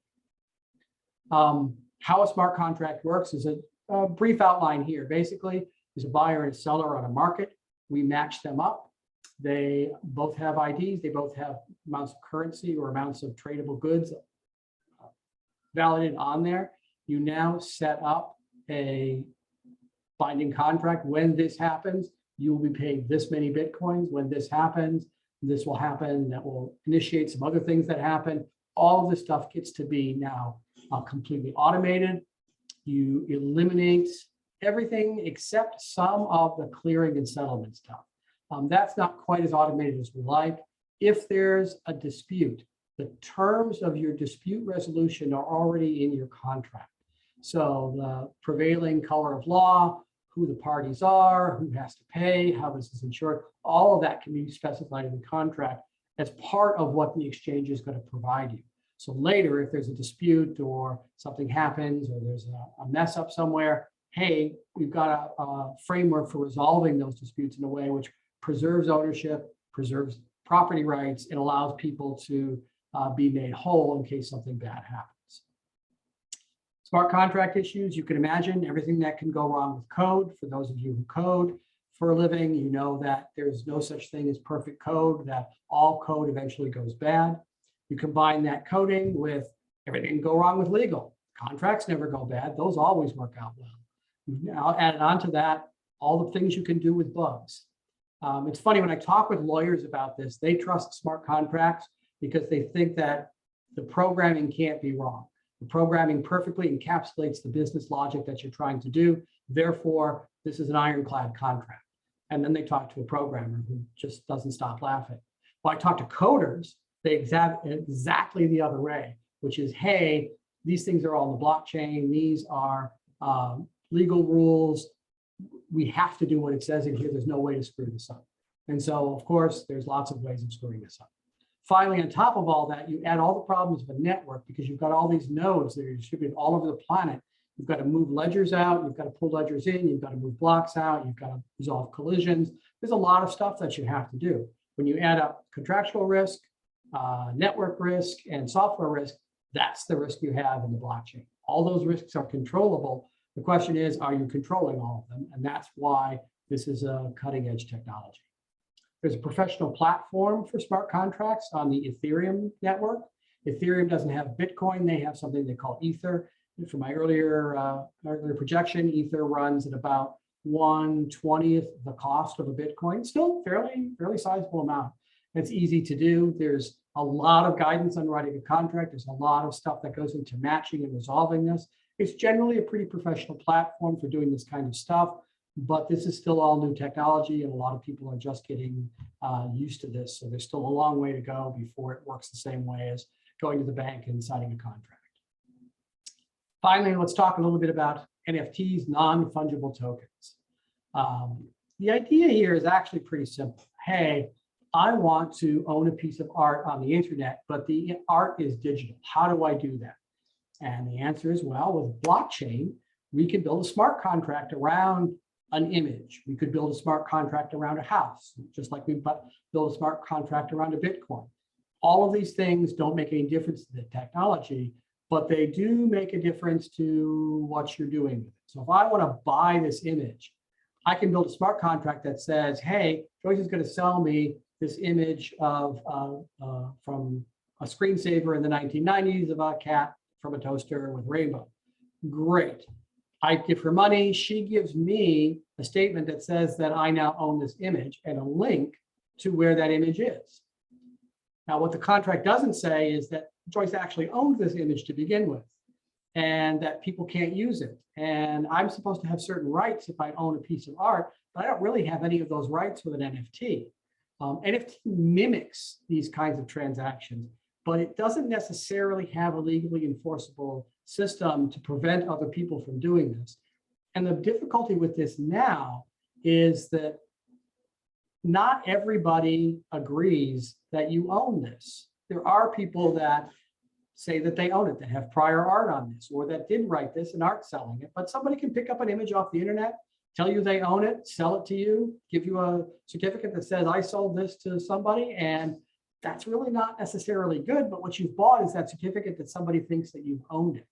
How a smart contract works is a brief outline here. Basically, there's a buyer and a seller on a market. We match them up. They both have IDs. They both have amounts of currency or amounts of tradable goods validated on there. You now set up a binding contract. When this happens, you will be paid this many Bitcoins. When this happens, this will happen. That will initiate some other things that happen. All of this stuff gets to be now completely automated. You eliminate everything except some of the clearing and settlement stuff. That's not quite as automated as we like. If there's a dispute, the terms of your dispute resolution are already in your contract. So the prevailing color of law, who the parties are, who has to pay, how this is insured, all of that can be specified in the contract as part of what the exchange is going to provide you. So later, if there's a dispute or something happens or there's a mess up somewhere, hey, we've got a framework for resolving those disputes in a way which preserves ownership, preserves property rights, and allows people to be made whole in case something bad happens. Smart contract issues, you can imagine everything that can go wrong with code. For those of you who code for a living, you know that there's no such thing as perfect code, that all code eventually goes bad. You combine that coding with everything can go wrong with legal. Contracts never go bad. Those always work out well. You've now added on to that all the things you can do with bugs. It's funny, when I talk with lawyers about this, they trust smart contracts because they think that the programming can't be wrong. The programming perfectly encapsulates the business logic that you're trying to do. Therefore, this is an ironclad contract. And then they talk to a programmer who just doesn't stop laughing. Well, I talk to coders, they exactly the other way, which is, hey, these things are all in the blockchain. These are legal rules. We have to do what it says in here. There's no way to screw this up. And so, of course, there's lots of ways of screwing this up. Finally, on top of all that, you add all the problems of a network because you've got all these nodes that are distributed all over the planet. You've got to move ledgers out, you've got to pull ledgers in, you've got to move blocks out, you've got to resolve collisions. There's a lot of stuff that you have to do. When you add up contractual risk, network risk, and software risk, that's the risk you have in the blockchain. All those risks are controllable. The question is, are you controlling all of them? And that's why this is a cutting edge technology. There's a professional platform for smart contracts on the Ethereum network. Ethereum doesn't have Bitcoin. They have something they call Ether. For my earlier projection, Ether runs at about 1/20th the cost of a Bitcoin. Still fairly sizable amount. It's easy to do. There's a lot of guidance on writing a contract. There's a lot of stuff that goes into matching and resolving this. It's generally a pretty professional platform for doing this kind of stuff. But this is still all new technology, and a lot of people are just getting used to this. So there's still a long way to go before it works the same way as going to the bank and signing a contract. Finally, let's talk a little bit about NFTs, non-fungible tokens. The idea here is actually pretty simple. Hey, I want to own a piece of art on the internet, but the art is digital. How do I do that? And the answer is, well, with blockchain, we can build a smart contract around an image. We could build a smart contract around a house, just like we build a smart contract around a Bitcoin. All of these things don't make any difference to the technology, but they do make a difference to what you're doing with it. So if I want to buy this image, I can build a smart contract that says, hey, Joyce is going to sell me this image of from a screensaver in the 1990s of a cat from a toaster with rainbow. Great. I give her money. She gives me a statement that says that I now own this image and a link to where that image is. Now, what the contract doesn't say is that Joyce actually owns this image to begin with, and that people can't use it. And I'm supposed to have certain rights if I own a piece of art, but I don't really have any of those rights with an NFT. NFT mimics these kinds of transactions, but it doesn't necessarily have a legally enforceable system to prevent other people from doing this. And the difficulty with this now is that not everybody agrees that you own this. There are people that say that they own it, that have prior art on this, or that did write this and aren't selling it, but somebody can pick up an image off the internet, tell you they own it, sell it to you, give you a certificate that says I sold this to somebody, and that's really not necessarily good, but what you've bought is that certificate that somebody thinks that you've owned it.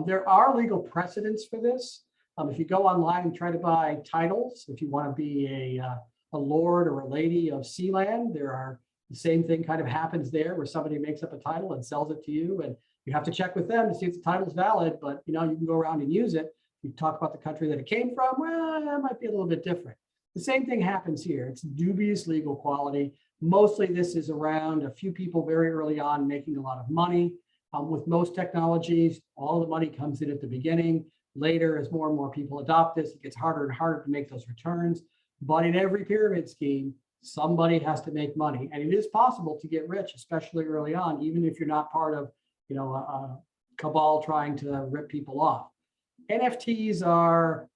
There are legal precedents for this. If you go online and try to buy titles, if you want to be a lord or a lady of Sealand, there are the same thing kind of happens there, where somebody makes up a title and sells it to you, and you have to check with them to see if the title's valid, but you can go around and use it. You talk about the country that it came from, well, that might be a little bit different. The same thing happens here. It's dubious legal quality. Mostly this is around a few people very early on making a lot of money. With most technologies, all the money comes in at the beginning. Later, as more and more people adopt this, it gets harder and harder to make those returns. But in every pyramid scheme, somebody has to make money. And it is possible to get rich, especially early on, even if you're not part of a cabal trying to rip people off. NFTs are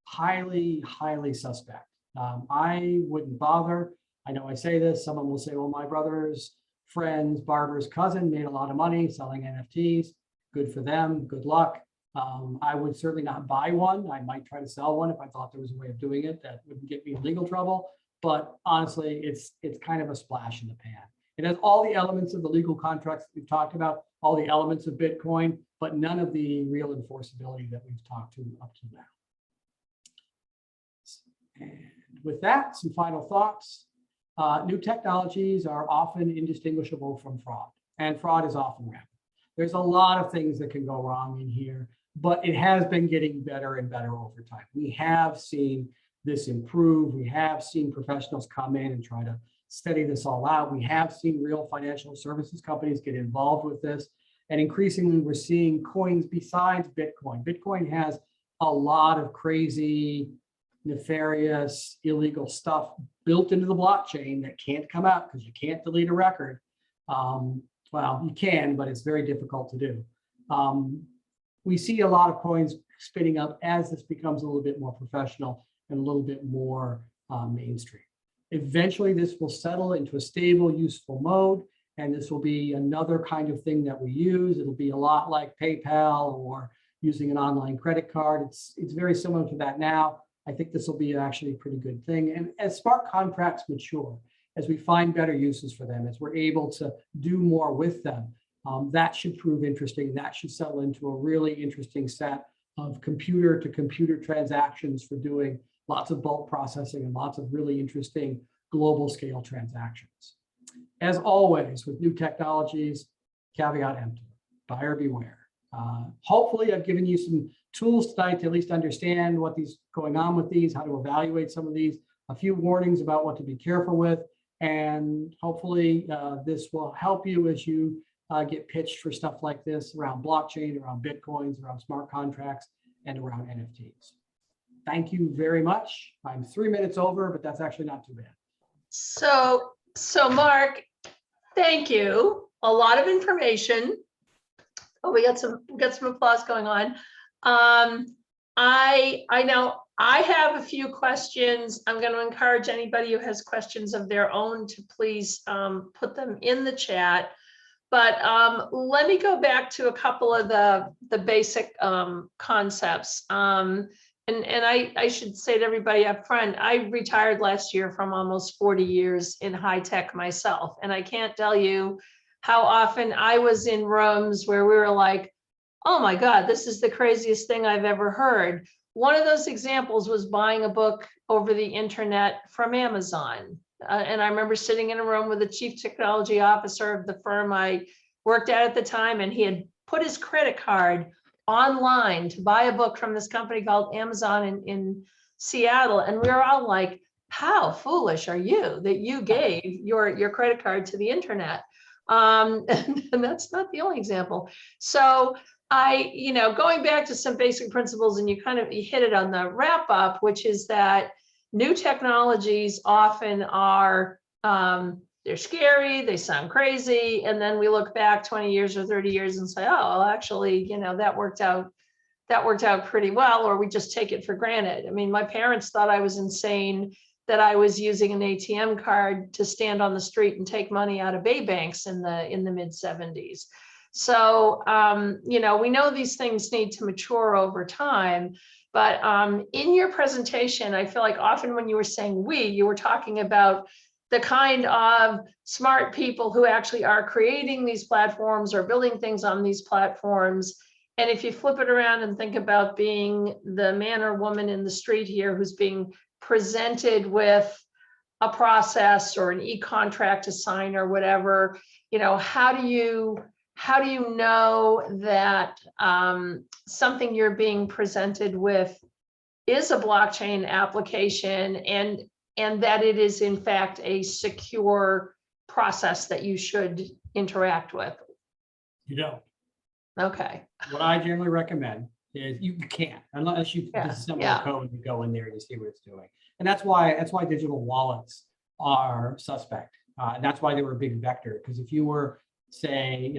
highly, highly suspect. I wouldn't bother. I know I say this, someone will say, well, my brother's friend's barber's cousin made a lot of money selling NFTs. Good for them, good luck. I would certainly not buy one. I might try to sell one if I thought there was a way of doing it that wouldn't get me in legal trouble. But honestly, it's kind of a splash in the pan. It has all the elements of the legal contracts that we've talked about, all the elements of Bitcoin, but none of the real enforceability that we've talked to up to now. And with that, some final thoughts. New technologies are often indistinguishable from fraud, and fraud is often rampant. There's a lot of things that can go wrong in here, but it has been getting better and better over time. We have seen this improve. We have seen professionals come in and try to study this all out. We have seen real financial services companies get involved with this. And increasingly, we're seeing coins besides Bitcoin. Bitcoin has a lot of crazy, nefarious, illegal stuff built into the blockchain that can't come out because you can't delete a record. Well, you can, but it's very difficult to do. We see a lot of coins spinning up as this becomes a little bit more professional and a little bit more mainstream. Eventually, this will settle into a stable, useful mode, and this will be another kind of thing that we use. It'll be a lot like PayPal or using an online credit card. It's very similar to that now. I think this will be actually a pretty good thing. And as smart contracts mature, as we find better uses for them, as we're able to do more with them, that should prove interesting. That should settle into a really interesting set of computer-to-computer transactions for doing lots of bulk processing and lots of really interesting global scale transactions. As always, with new technologies, caveat emptor, buyer beware. Hopefully, I've given you some tools tonight to at least understand what's going on with these, how to evaluate some of these, a few warnings about what to be careful with, and hopefully this will help you as you get pitched for stuff like this around blockchain, around Bitcoins, around smart contracts, and around NFTs. Thank you very much. I'm 3 minutes over, but that's actually not too bad. So Mark, thank you. A lot of information. Oh, we got some applause going on. I know I have a few questions. I'm going to encourage anybody who has questions of their own to please put them in the chat. But let me go back to a couple of the basic concepts. And I should say to everybody up front, I retired last year from almost 40 years in high tech myself. And I can't tell you how often I was in rooms where we were like, oh my God, this is the craziest thing I've ever heard. One of those examples was buying a book over the internet from Amazon. And I remember sitting in a room with the chief technology officer of the firm I worked at the time, and he had put his credit card online to buy a book from this company called Amazon in Seattle. And we were all like, how foolish are you that you gave your credit card to the internet? And that's not the only example. So going back to some basic principles, and you hit it on the wrap up, which is that new technologies often are, they're scary, they sound crazy, and then we look back 20 years or 30 years and say, oh, well, actually, that worked out pretty well, or we just take it for granted. I mean, my parents thought I was insane that I was using an ATM card to stand on the street and take money out of Bay Banks in the mid 70s. So, we know these things need to mature over time. But in your presentation, I feel like often when you were saying you were talking about the kind of smart people who actually are creating these platforms or building things on these platforms. And if you flip it around and think about being the man or woman in the street here who's being presented with a process or an e-contract to sign or whatever, how do you know that something you're being presented with is a blockchain application and that it is in fact a secure process that you should interact with? You don't. Okay. What I generally recommend is you can't, unless you disassemble the code and you go in there and you see what it's doing. And that's why digital wallets are suspect. And that's why they were a big vector. Because if you were, say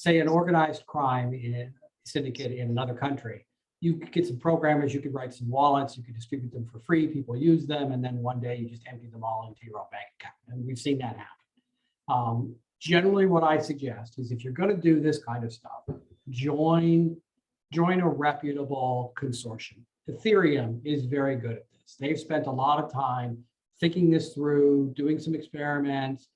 an organized crime syndicate in another country, you could get some programmers, you could write some wallets, you could distribute them for free, people use them, and then one day you just empty them all into your own bank account. And we've seen that happen. Generally, what I suggest is if you're going to do this kind of stuff, join a reputable consortium. Ethereum is very good at this. They've spent a lot of time thinking this through, doing some experiments,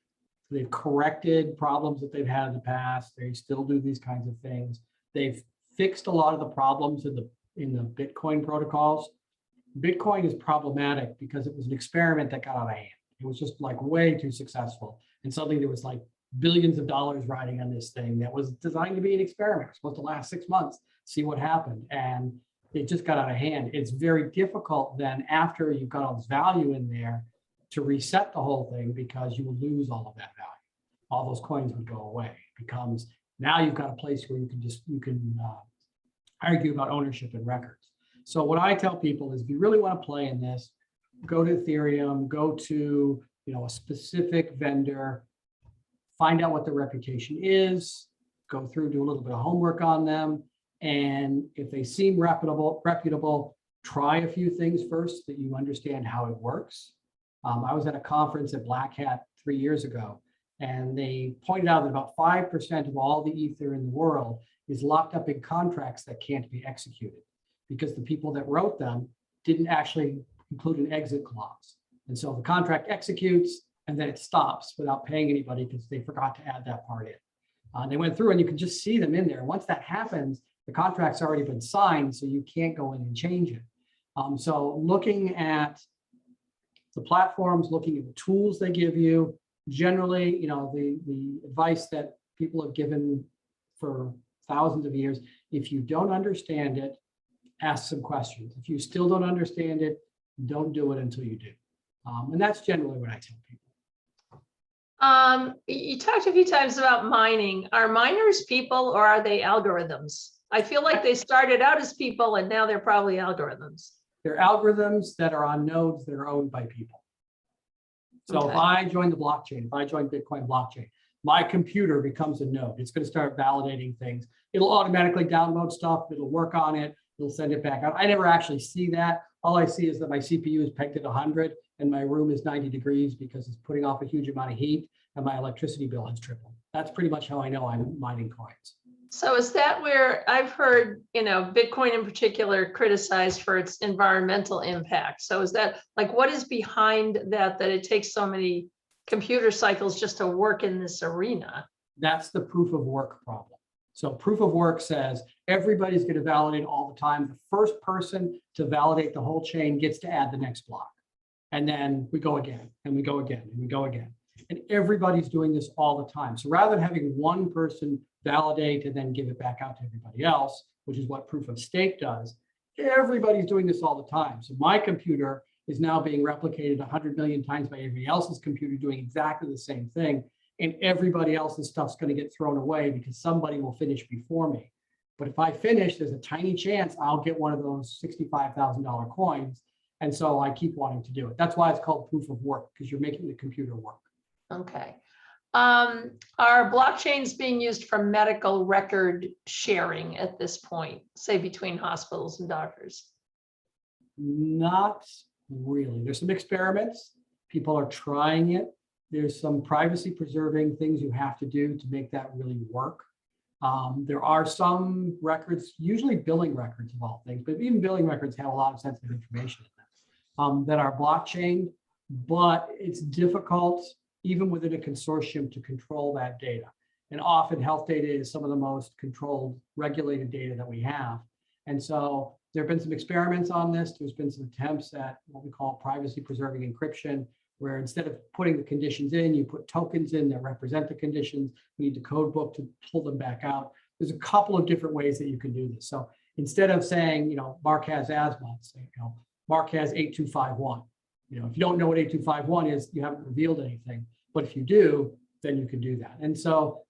They've corrected problems that they've had in the past. They still do these kinds of things. They've fixed a lot of the problems in the Bitcoin protocols. Bitcoin is problematic because it was an experiment that got out of hand. It was just like way too successful. And suddenly there was like billions of dollars riding on this thing that was designed to be an experiment. It was supposed to last 6 months, see what happened. And it just got out of hand. It's very difficult then after you've got all this value in there to reset the whole thing because you will lose all of that value. All those coins would go away. It becomes, now you've got a place where you can argue about ownership and records. So what I tell people is if you really want to play in this, go to Ethereum, go to a specific vendor, find out what their reputation is, go through, do a little bit of homework on them. And if they seem reputable, try a few things first so that you understand how it works. I was at a conference at Black Hat 3 years ago, and they pointed out that about 5% of all the Ether in the world is locked up in contracts that can't be executed because the people that wrote them didn't actually include an exit clause. And so the contract executes and then it stops without paying anybody because they forgot to add that part in. They went through and you can just see them in there. Once that happens, the contract's already been signed, so you can't go in and change it. So looking at the platforms, looking at the tools they give you, generally, the advice that people have given for thousands of years, if you don't understand it, ask some questions. If you still don't understand it, don't do it until you do. And that's generally what I tell people. You talked a few times about mining. Are miners people or are they algorithms? I feel like they started out as people and now they're probably algorithms. They're algorithms that are on nodes that are owned by people. So Okay. If I join the blockchain, if I join Bitcoin blockchain, my computer becomes a node. It's going to start validating things. It'll automatically download stuff. It'll work on it. It'll send it back out. I never actually see that. All I see is that my CPU is pegged at 100 and my room is 90 degrees because it's putting off a huge amount of heat and my electricity bill has tripled. That's pretty much how I know I'm mining coins. So is that where I've heard, Bitcoin in particular criticized for its environmental impact? So is that like, what is behind that it takes so many computer cycles just to work in this arena? That's the proof of work problem. So proof of work says everybody's going to validate all the time. The first person to validate the whole chain gets to add the next block. And then we go again, and we go again, and we go again. And everybody's doing this all the time. So rather than having one person validate and then give it back out to everybody else, which is what proof of stake does, everybody's doing this all the time. So my computer is now being replicated 100 million times by everybody else's computer doing exactly the same thing. And everybody else's stuff's going to get thrown away because somebody will finish before me. But if I finish, there's a tiny chance I'll get one of those $65,000 coins. And so I keep wanting to do it. That's why it's called proof of work, because you're making the computer work. Okay. Are blockchains being used for medical record sharing at this point, say between hospitals and doctors? Not really. There's some experiments. People are trying it. There's some privacy preserving things you have to do to make that really work. There are some records, usually billing records of all things, but even billing records have a lot of sensitive information in them that are blockchain, but it's difficult even within a consortium to control that data. And often health data is some of the most controlled, regulated data that we have. And so there have been some experiments on this. There's been some attempts at what we call privacy preserving encryption, where instead of putting the conditions in, you put tokens in that represent the conditions. You need the code book to pull them back out. There's a couple of different ways that you can do this. So instead of saying, Mark has asthma, say, Mark has 8251. If you don't know what 8251 is, you haven't revealed anything. But if you do, then you can do that. And so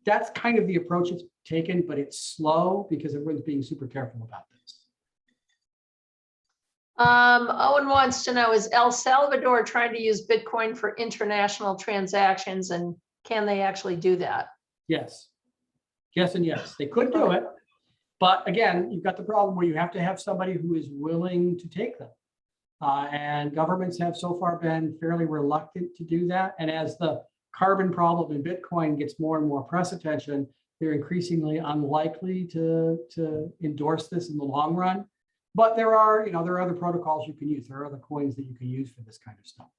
that's kind of the approach it's taken, but it's slow because everyone's being super careful about this. Owen wants to know, is El Salvador trying to use Bitcoin for international transactions, and can they actually do that? Yes. Yes and yes. They could do it. But again, you've got the problem where you have to have somebody who is willing to take them. And governments have so far been fairly reluctant to do that. And as the carbon problem in Bitcoin gets more and more press attention, they're increasingly unlikely to endorse this in the long run. But there are other protocols you can use. There are other coins that you can use for this kind of stuff.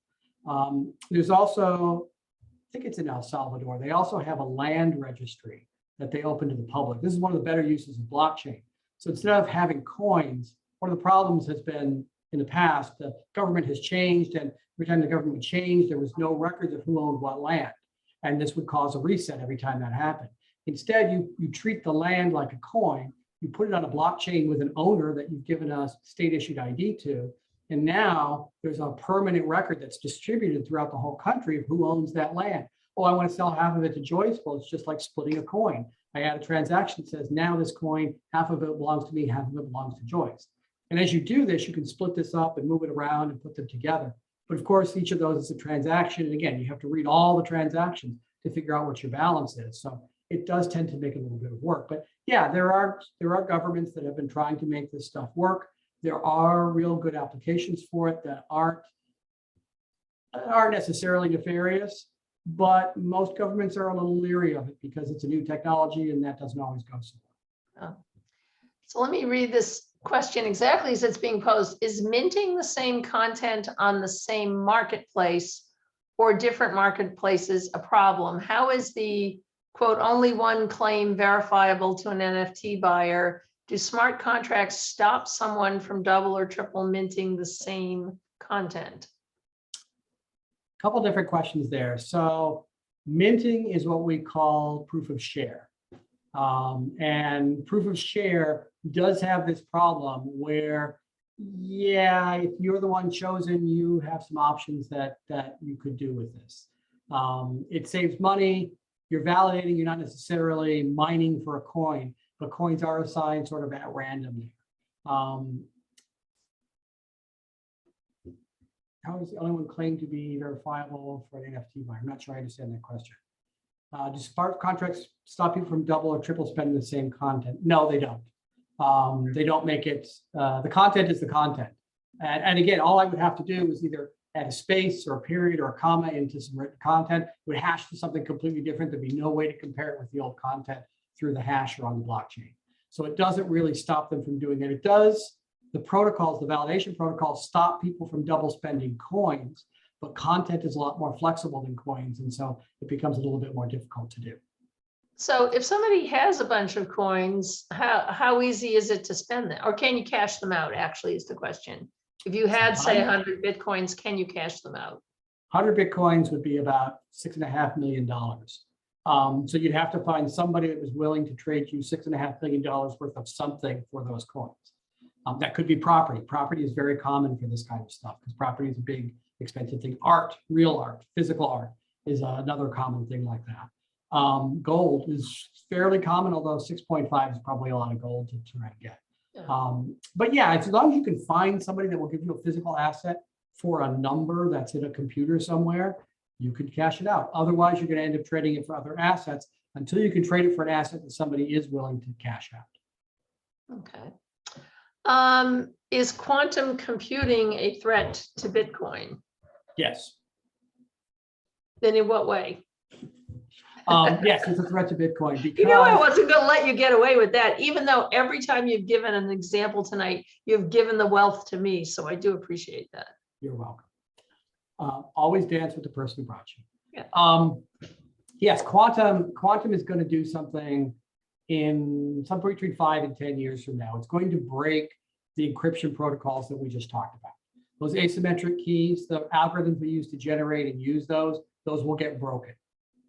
There's also think it's in El Salvador. They also have a land registry that they open to the public. This is one of the better uses of blockchain. So instead of having coins, one of the problems has been in the past, the government has changed, and every time the government changed, there was no records of who owned what land. And this would cause a reset every time that happened. Instead, you treat the land like a coin, you put it on a blockchain with an owner that you've given a state-issued ID to, and now there's a permanent record that's distributed throughout the whole country of who owns that land. Oh, I want to sell half of it to Joyce. Well, it's just like splitting a coin. I add a transaction that says, now this coin, half of it belongs to me, half of it belongs to Joyce. And as you do this, you can split this up and move it around and put them together. But of course, each of those is a transaction. And again, you have to read all the transactions to figure out what your balance is. So it does tend to make a little bit of work. But yeah, there are governments that have been trying to make this stuff work. There are real good applications for it that aren't necessarily nefarious, but most governments are a little leery of it because it's a new technology and that doesn't always go so well. Oh. So let me read this question exactly as it's being posed. Is minting the same content on the same marketplace or different marketplaces a problem? How is the quote, only one claim verifiable to an NFT buyer? Do smart contracts stop someone from double or triple minting the same content? A couple different questions there. So minting is what we call proof of share. And proof of share does have this problem where, yeah, if you're the one chosen, you have some options that you could do with this. It saves money. You're validating, you're not necessarily mining for a coin, but coins are assigned sort of at random. How is the only one claimed to be verifiable for an NFT buyer? I'm not sure I understand that question. Do smart contracts stop people from double or triple spending the same content? No, they don't. They don't make it, the content is the content. And again, all I would have to do is either add a space or a period or a comma into some written content. It would hash to something completely different. There'd be no way to compare it with the old content through the hash or on the blockchain. So it doesn't really stop them from doing it. It does, the protocols, the validation protocols stop people from double spending coins, but content is a lot more flexible than coins. And so it becomes a little bit more difficult to do. So if somebody has a bunch of coins, how easy is it to spend them? Or can you cash them out, actually, is the question. If you had, say, 100 Bitcoins, can you cash them out? 100 Bitcoins would be about $6.5 million. So you'd have to find somebody that was willing to trade you $6.5 million worth of something for those coins. That could be property. Property is very common for this kind of stuff because property is a big, expensive thing. Art, real art, physical art is another common thing like that. Gold is fairly common, although 6.5 is probably a lot of gold to try to get. But yeah, as long as you can find somebody that will give you a physical asset for a number that's in a computer somewhere, you could cash it out. Otherwise, you're going to end up trading it for other assets until you can trade it for an asset that somebody is willing to cash out. Okay. Is quantum computing a threat to Bitcoin? Yes. Then in what way? Yes, it's a threat to Bitcoin because, you know, I wasn't going to let you get away with that, even though every time you've given an example tonight, you've given the wealth to me. So I do appreciate that. You're welcome. Always dance with the person who brought you. Yeah. Yes, quantum is going to do something in somewhere between 5 and 10 years from now. It's going to break the encryption protocols that we just talked about. Those asymmetric keys, the algorithms we use to generate and use those will get broken.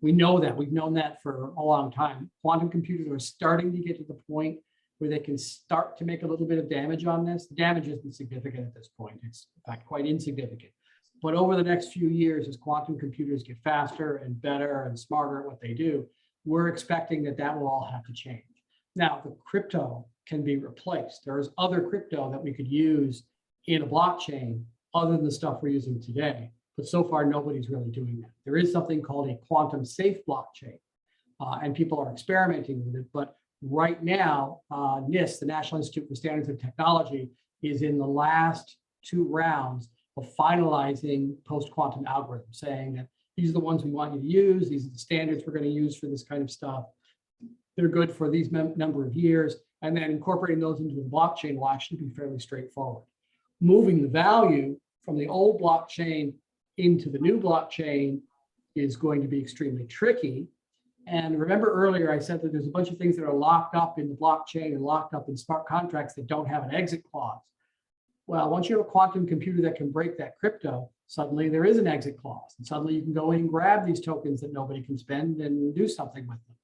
We know that. We've known that for a long time. Quantum computers are starting to get to the point where they can start to make a little bit of damage on this. The damage isn't significant at this point. It's in fact quite insignificant. But over the next few years, as quantum computers get faster and better and smarter at what they do, we're expecting that will all have to change. Now, the crypto can be replaced. There's other crypto that we could use in a blockchain other than the stuff we're using today. But so far, nobody's really doing that. There is something called a quantum safe blockchain, and people are experimenting with it. But right now, NIST, the National Institute for Standards and Technology, is in the last 2 rounds of finalizing post-quantum algorithms, saying that these are the ones we want you to use. These are the standards we're going to use for this kind of stuff. They're good for these number of years. And then incorporating those into the blockchain will actually be fairly straightforward. Moving the value from the old blockchain into the new blockchain is going to be extremely tricky. And remember earlier, I said that there's a bunch of things that are locked up in the blockchain and locked up in smart contracts that don't have an exit clause. Well, once you have a quantum computer that can break that crypto, suddenly there is an exit clause. And suddenly you can go in and grab these tokens that nobody can spend and do something with them.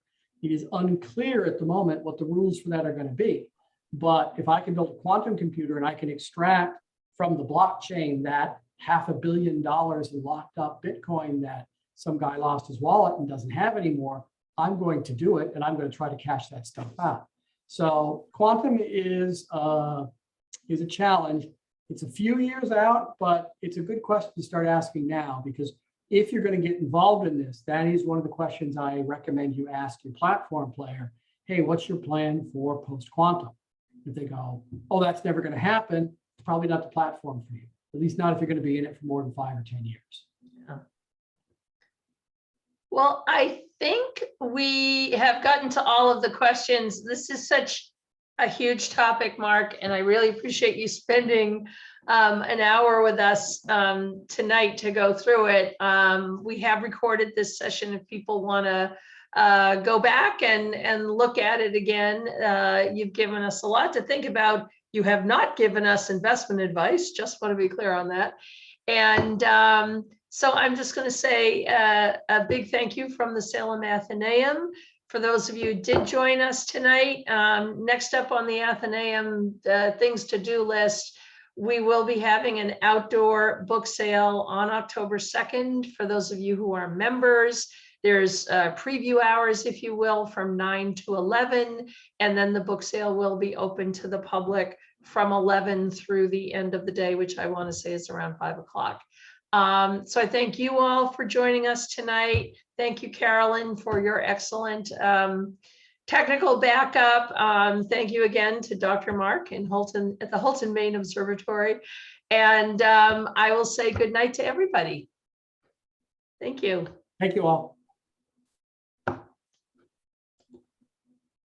It is unclear at the moment what the rules for that are going to be. But if I can build a quantum computer and I can extract from the blockchain that $500 million in locked up Bitcoin that some guy lost his wallet and doesn't have anymore, I'm going to do it, and I'm going to try to cash that stuff out. So quantum is a challenge. It's a few years out, but it's a good question to start asking now, because if you're going to get involved in this, that is one of the questions I recommend you ask your platform player. Hey, what's your plan for post-quantum? If they go, oh, that's never going to happen, it's probably not the platform for you, at least not if you're going to be in it for more than 5 or 10 years. Yeah. Well, I think we have gotten to all of the questions. This is such a huge topic, Mark, and I really appreciate you spending an hour with us tonight to go through it. We have recorded this session if people want to go back and look at it again. You've given us a lot to think about. You have not given us investment advice, just want to be clear on that. And so I'm just going to say a big thank you from the Salem Athenaeum. For those of you who did join us tonight, next up on the Athenaeum things to do list, we will be having an outdoor book sale on October 2nd. For those of you who are members, there's preview hours, if you will, from 9 to 11, and then the book sale will be open to the public from 11 through the end of the day, which I want to say is around 5 o'clock. So I thank you all for joining us tonight. Thank you, Carolyn, for your excellent technical backup. Thank you again to Dr. Mark in Holton at the Holton Maine Observatory. And I will say good night to everybody. Thank you. Thank you all.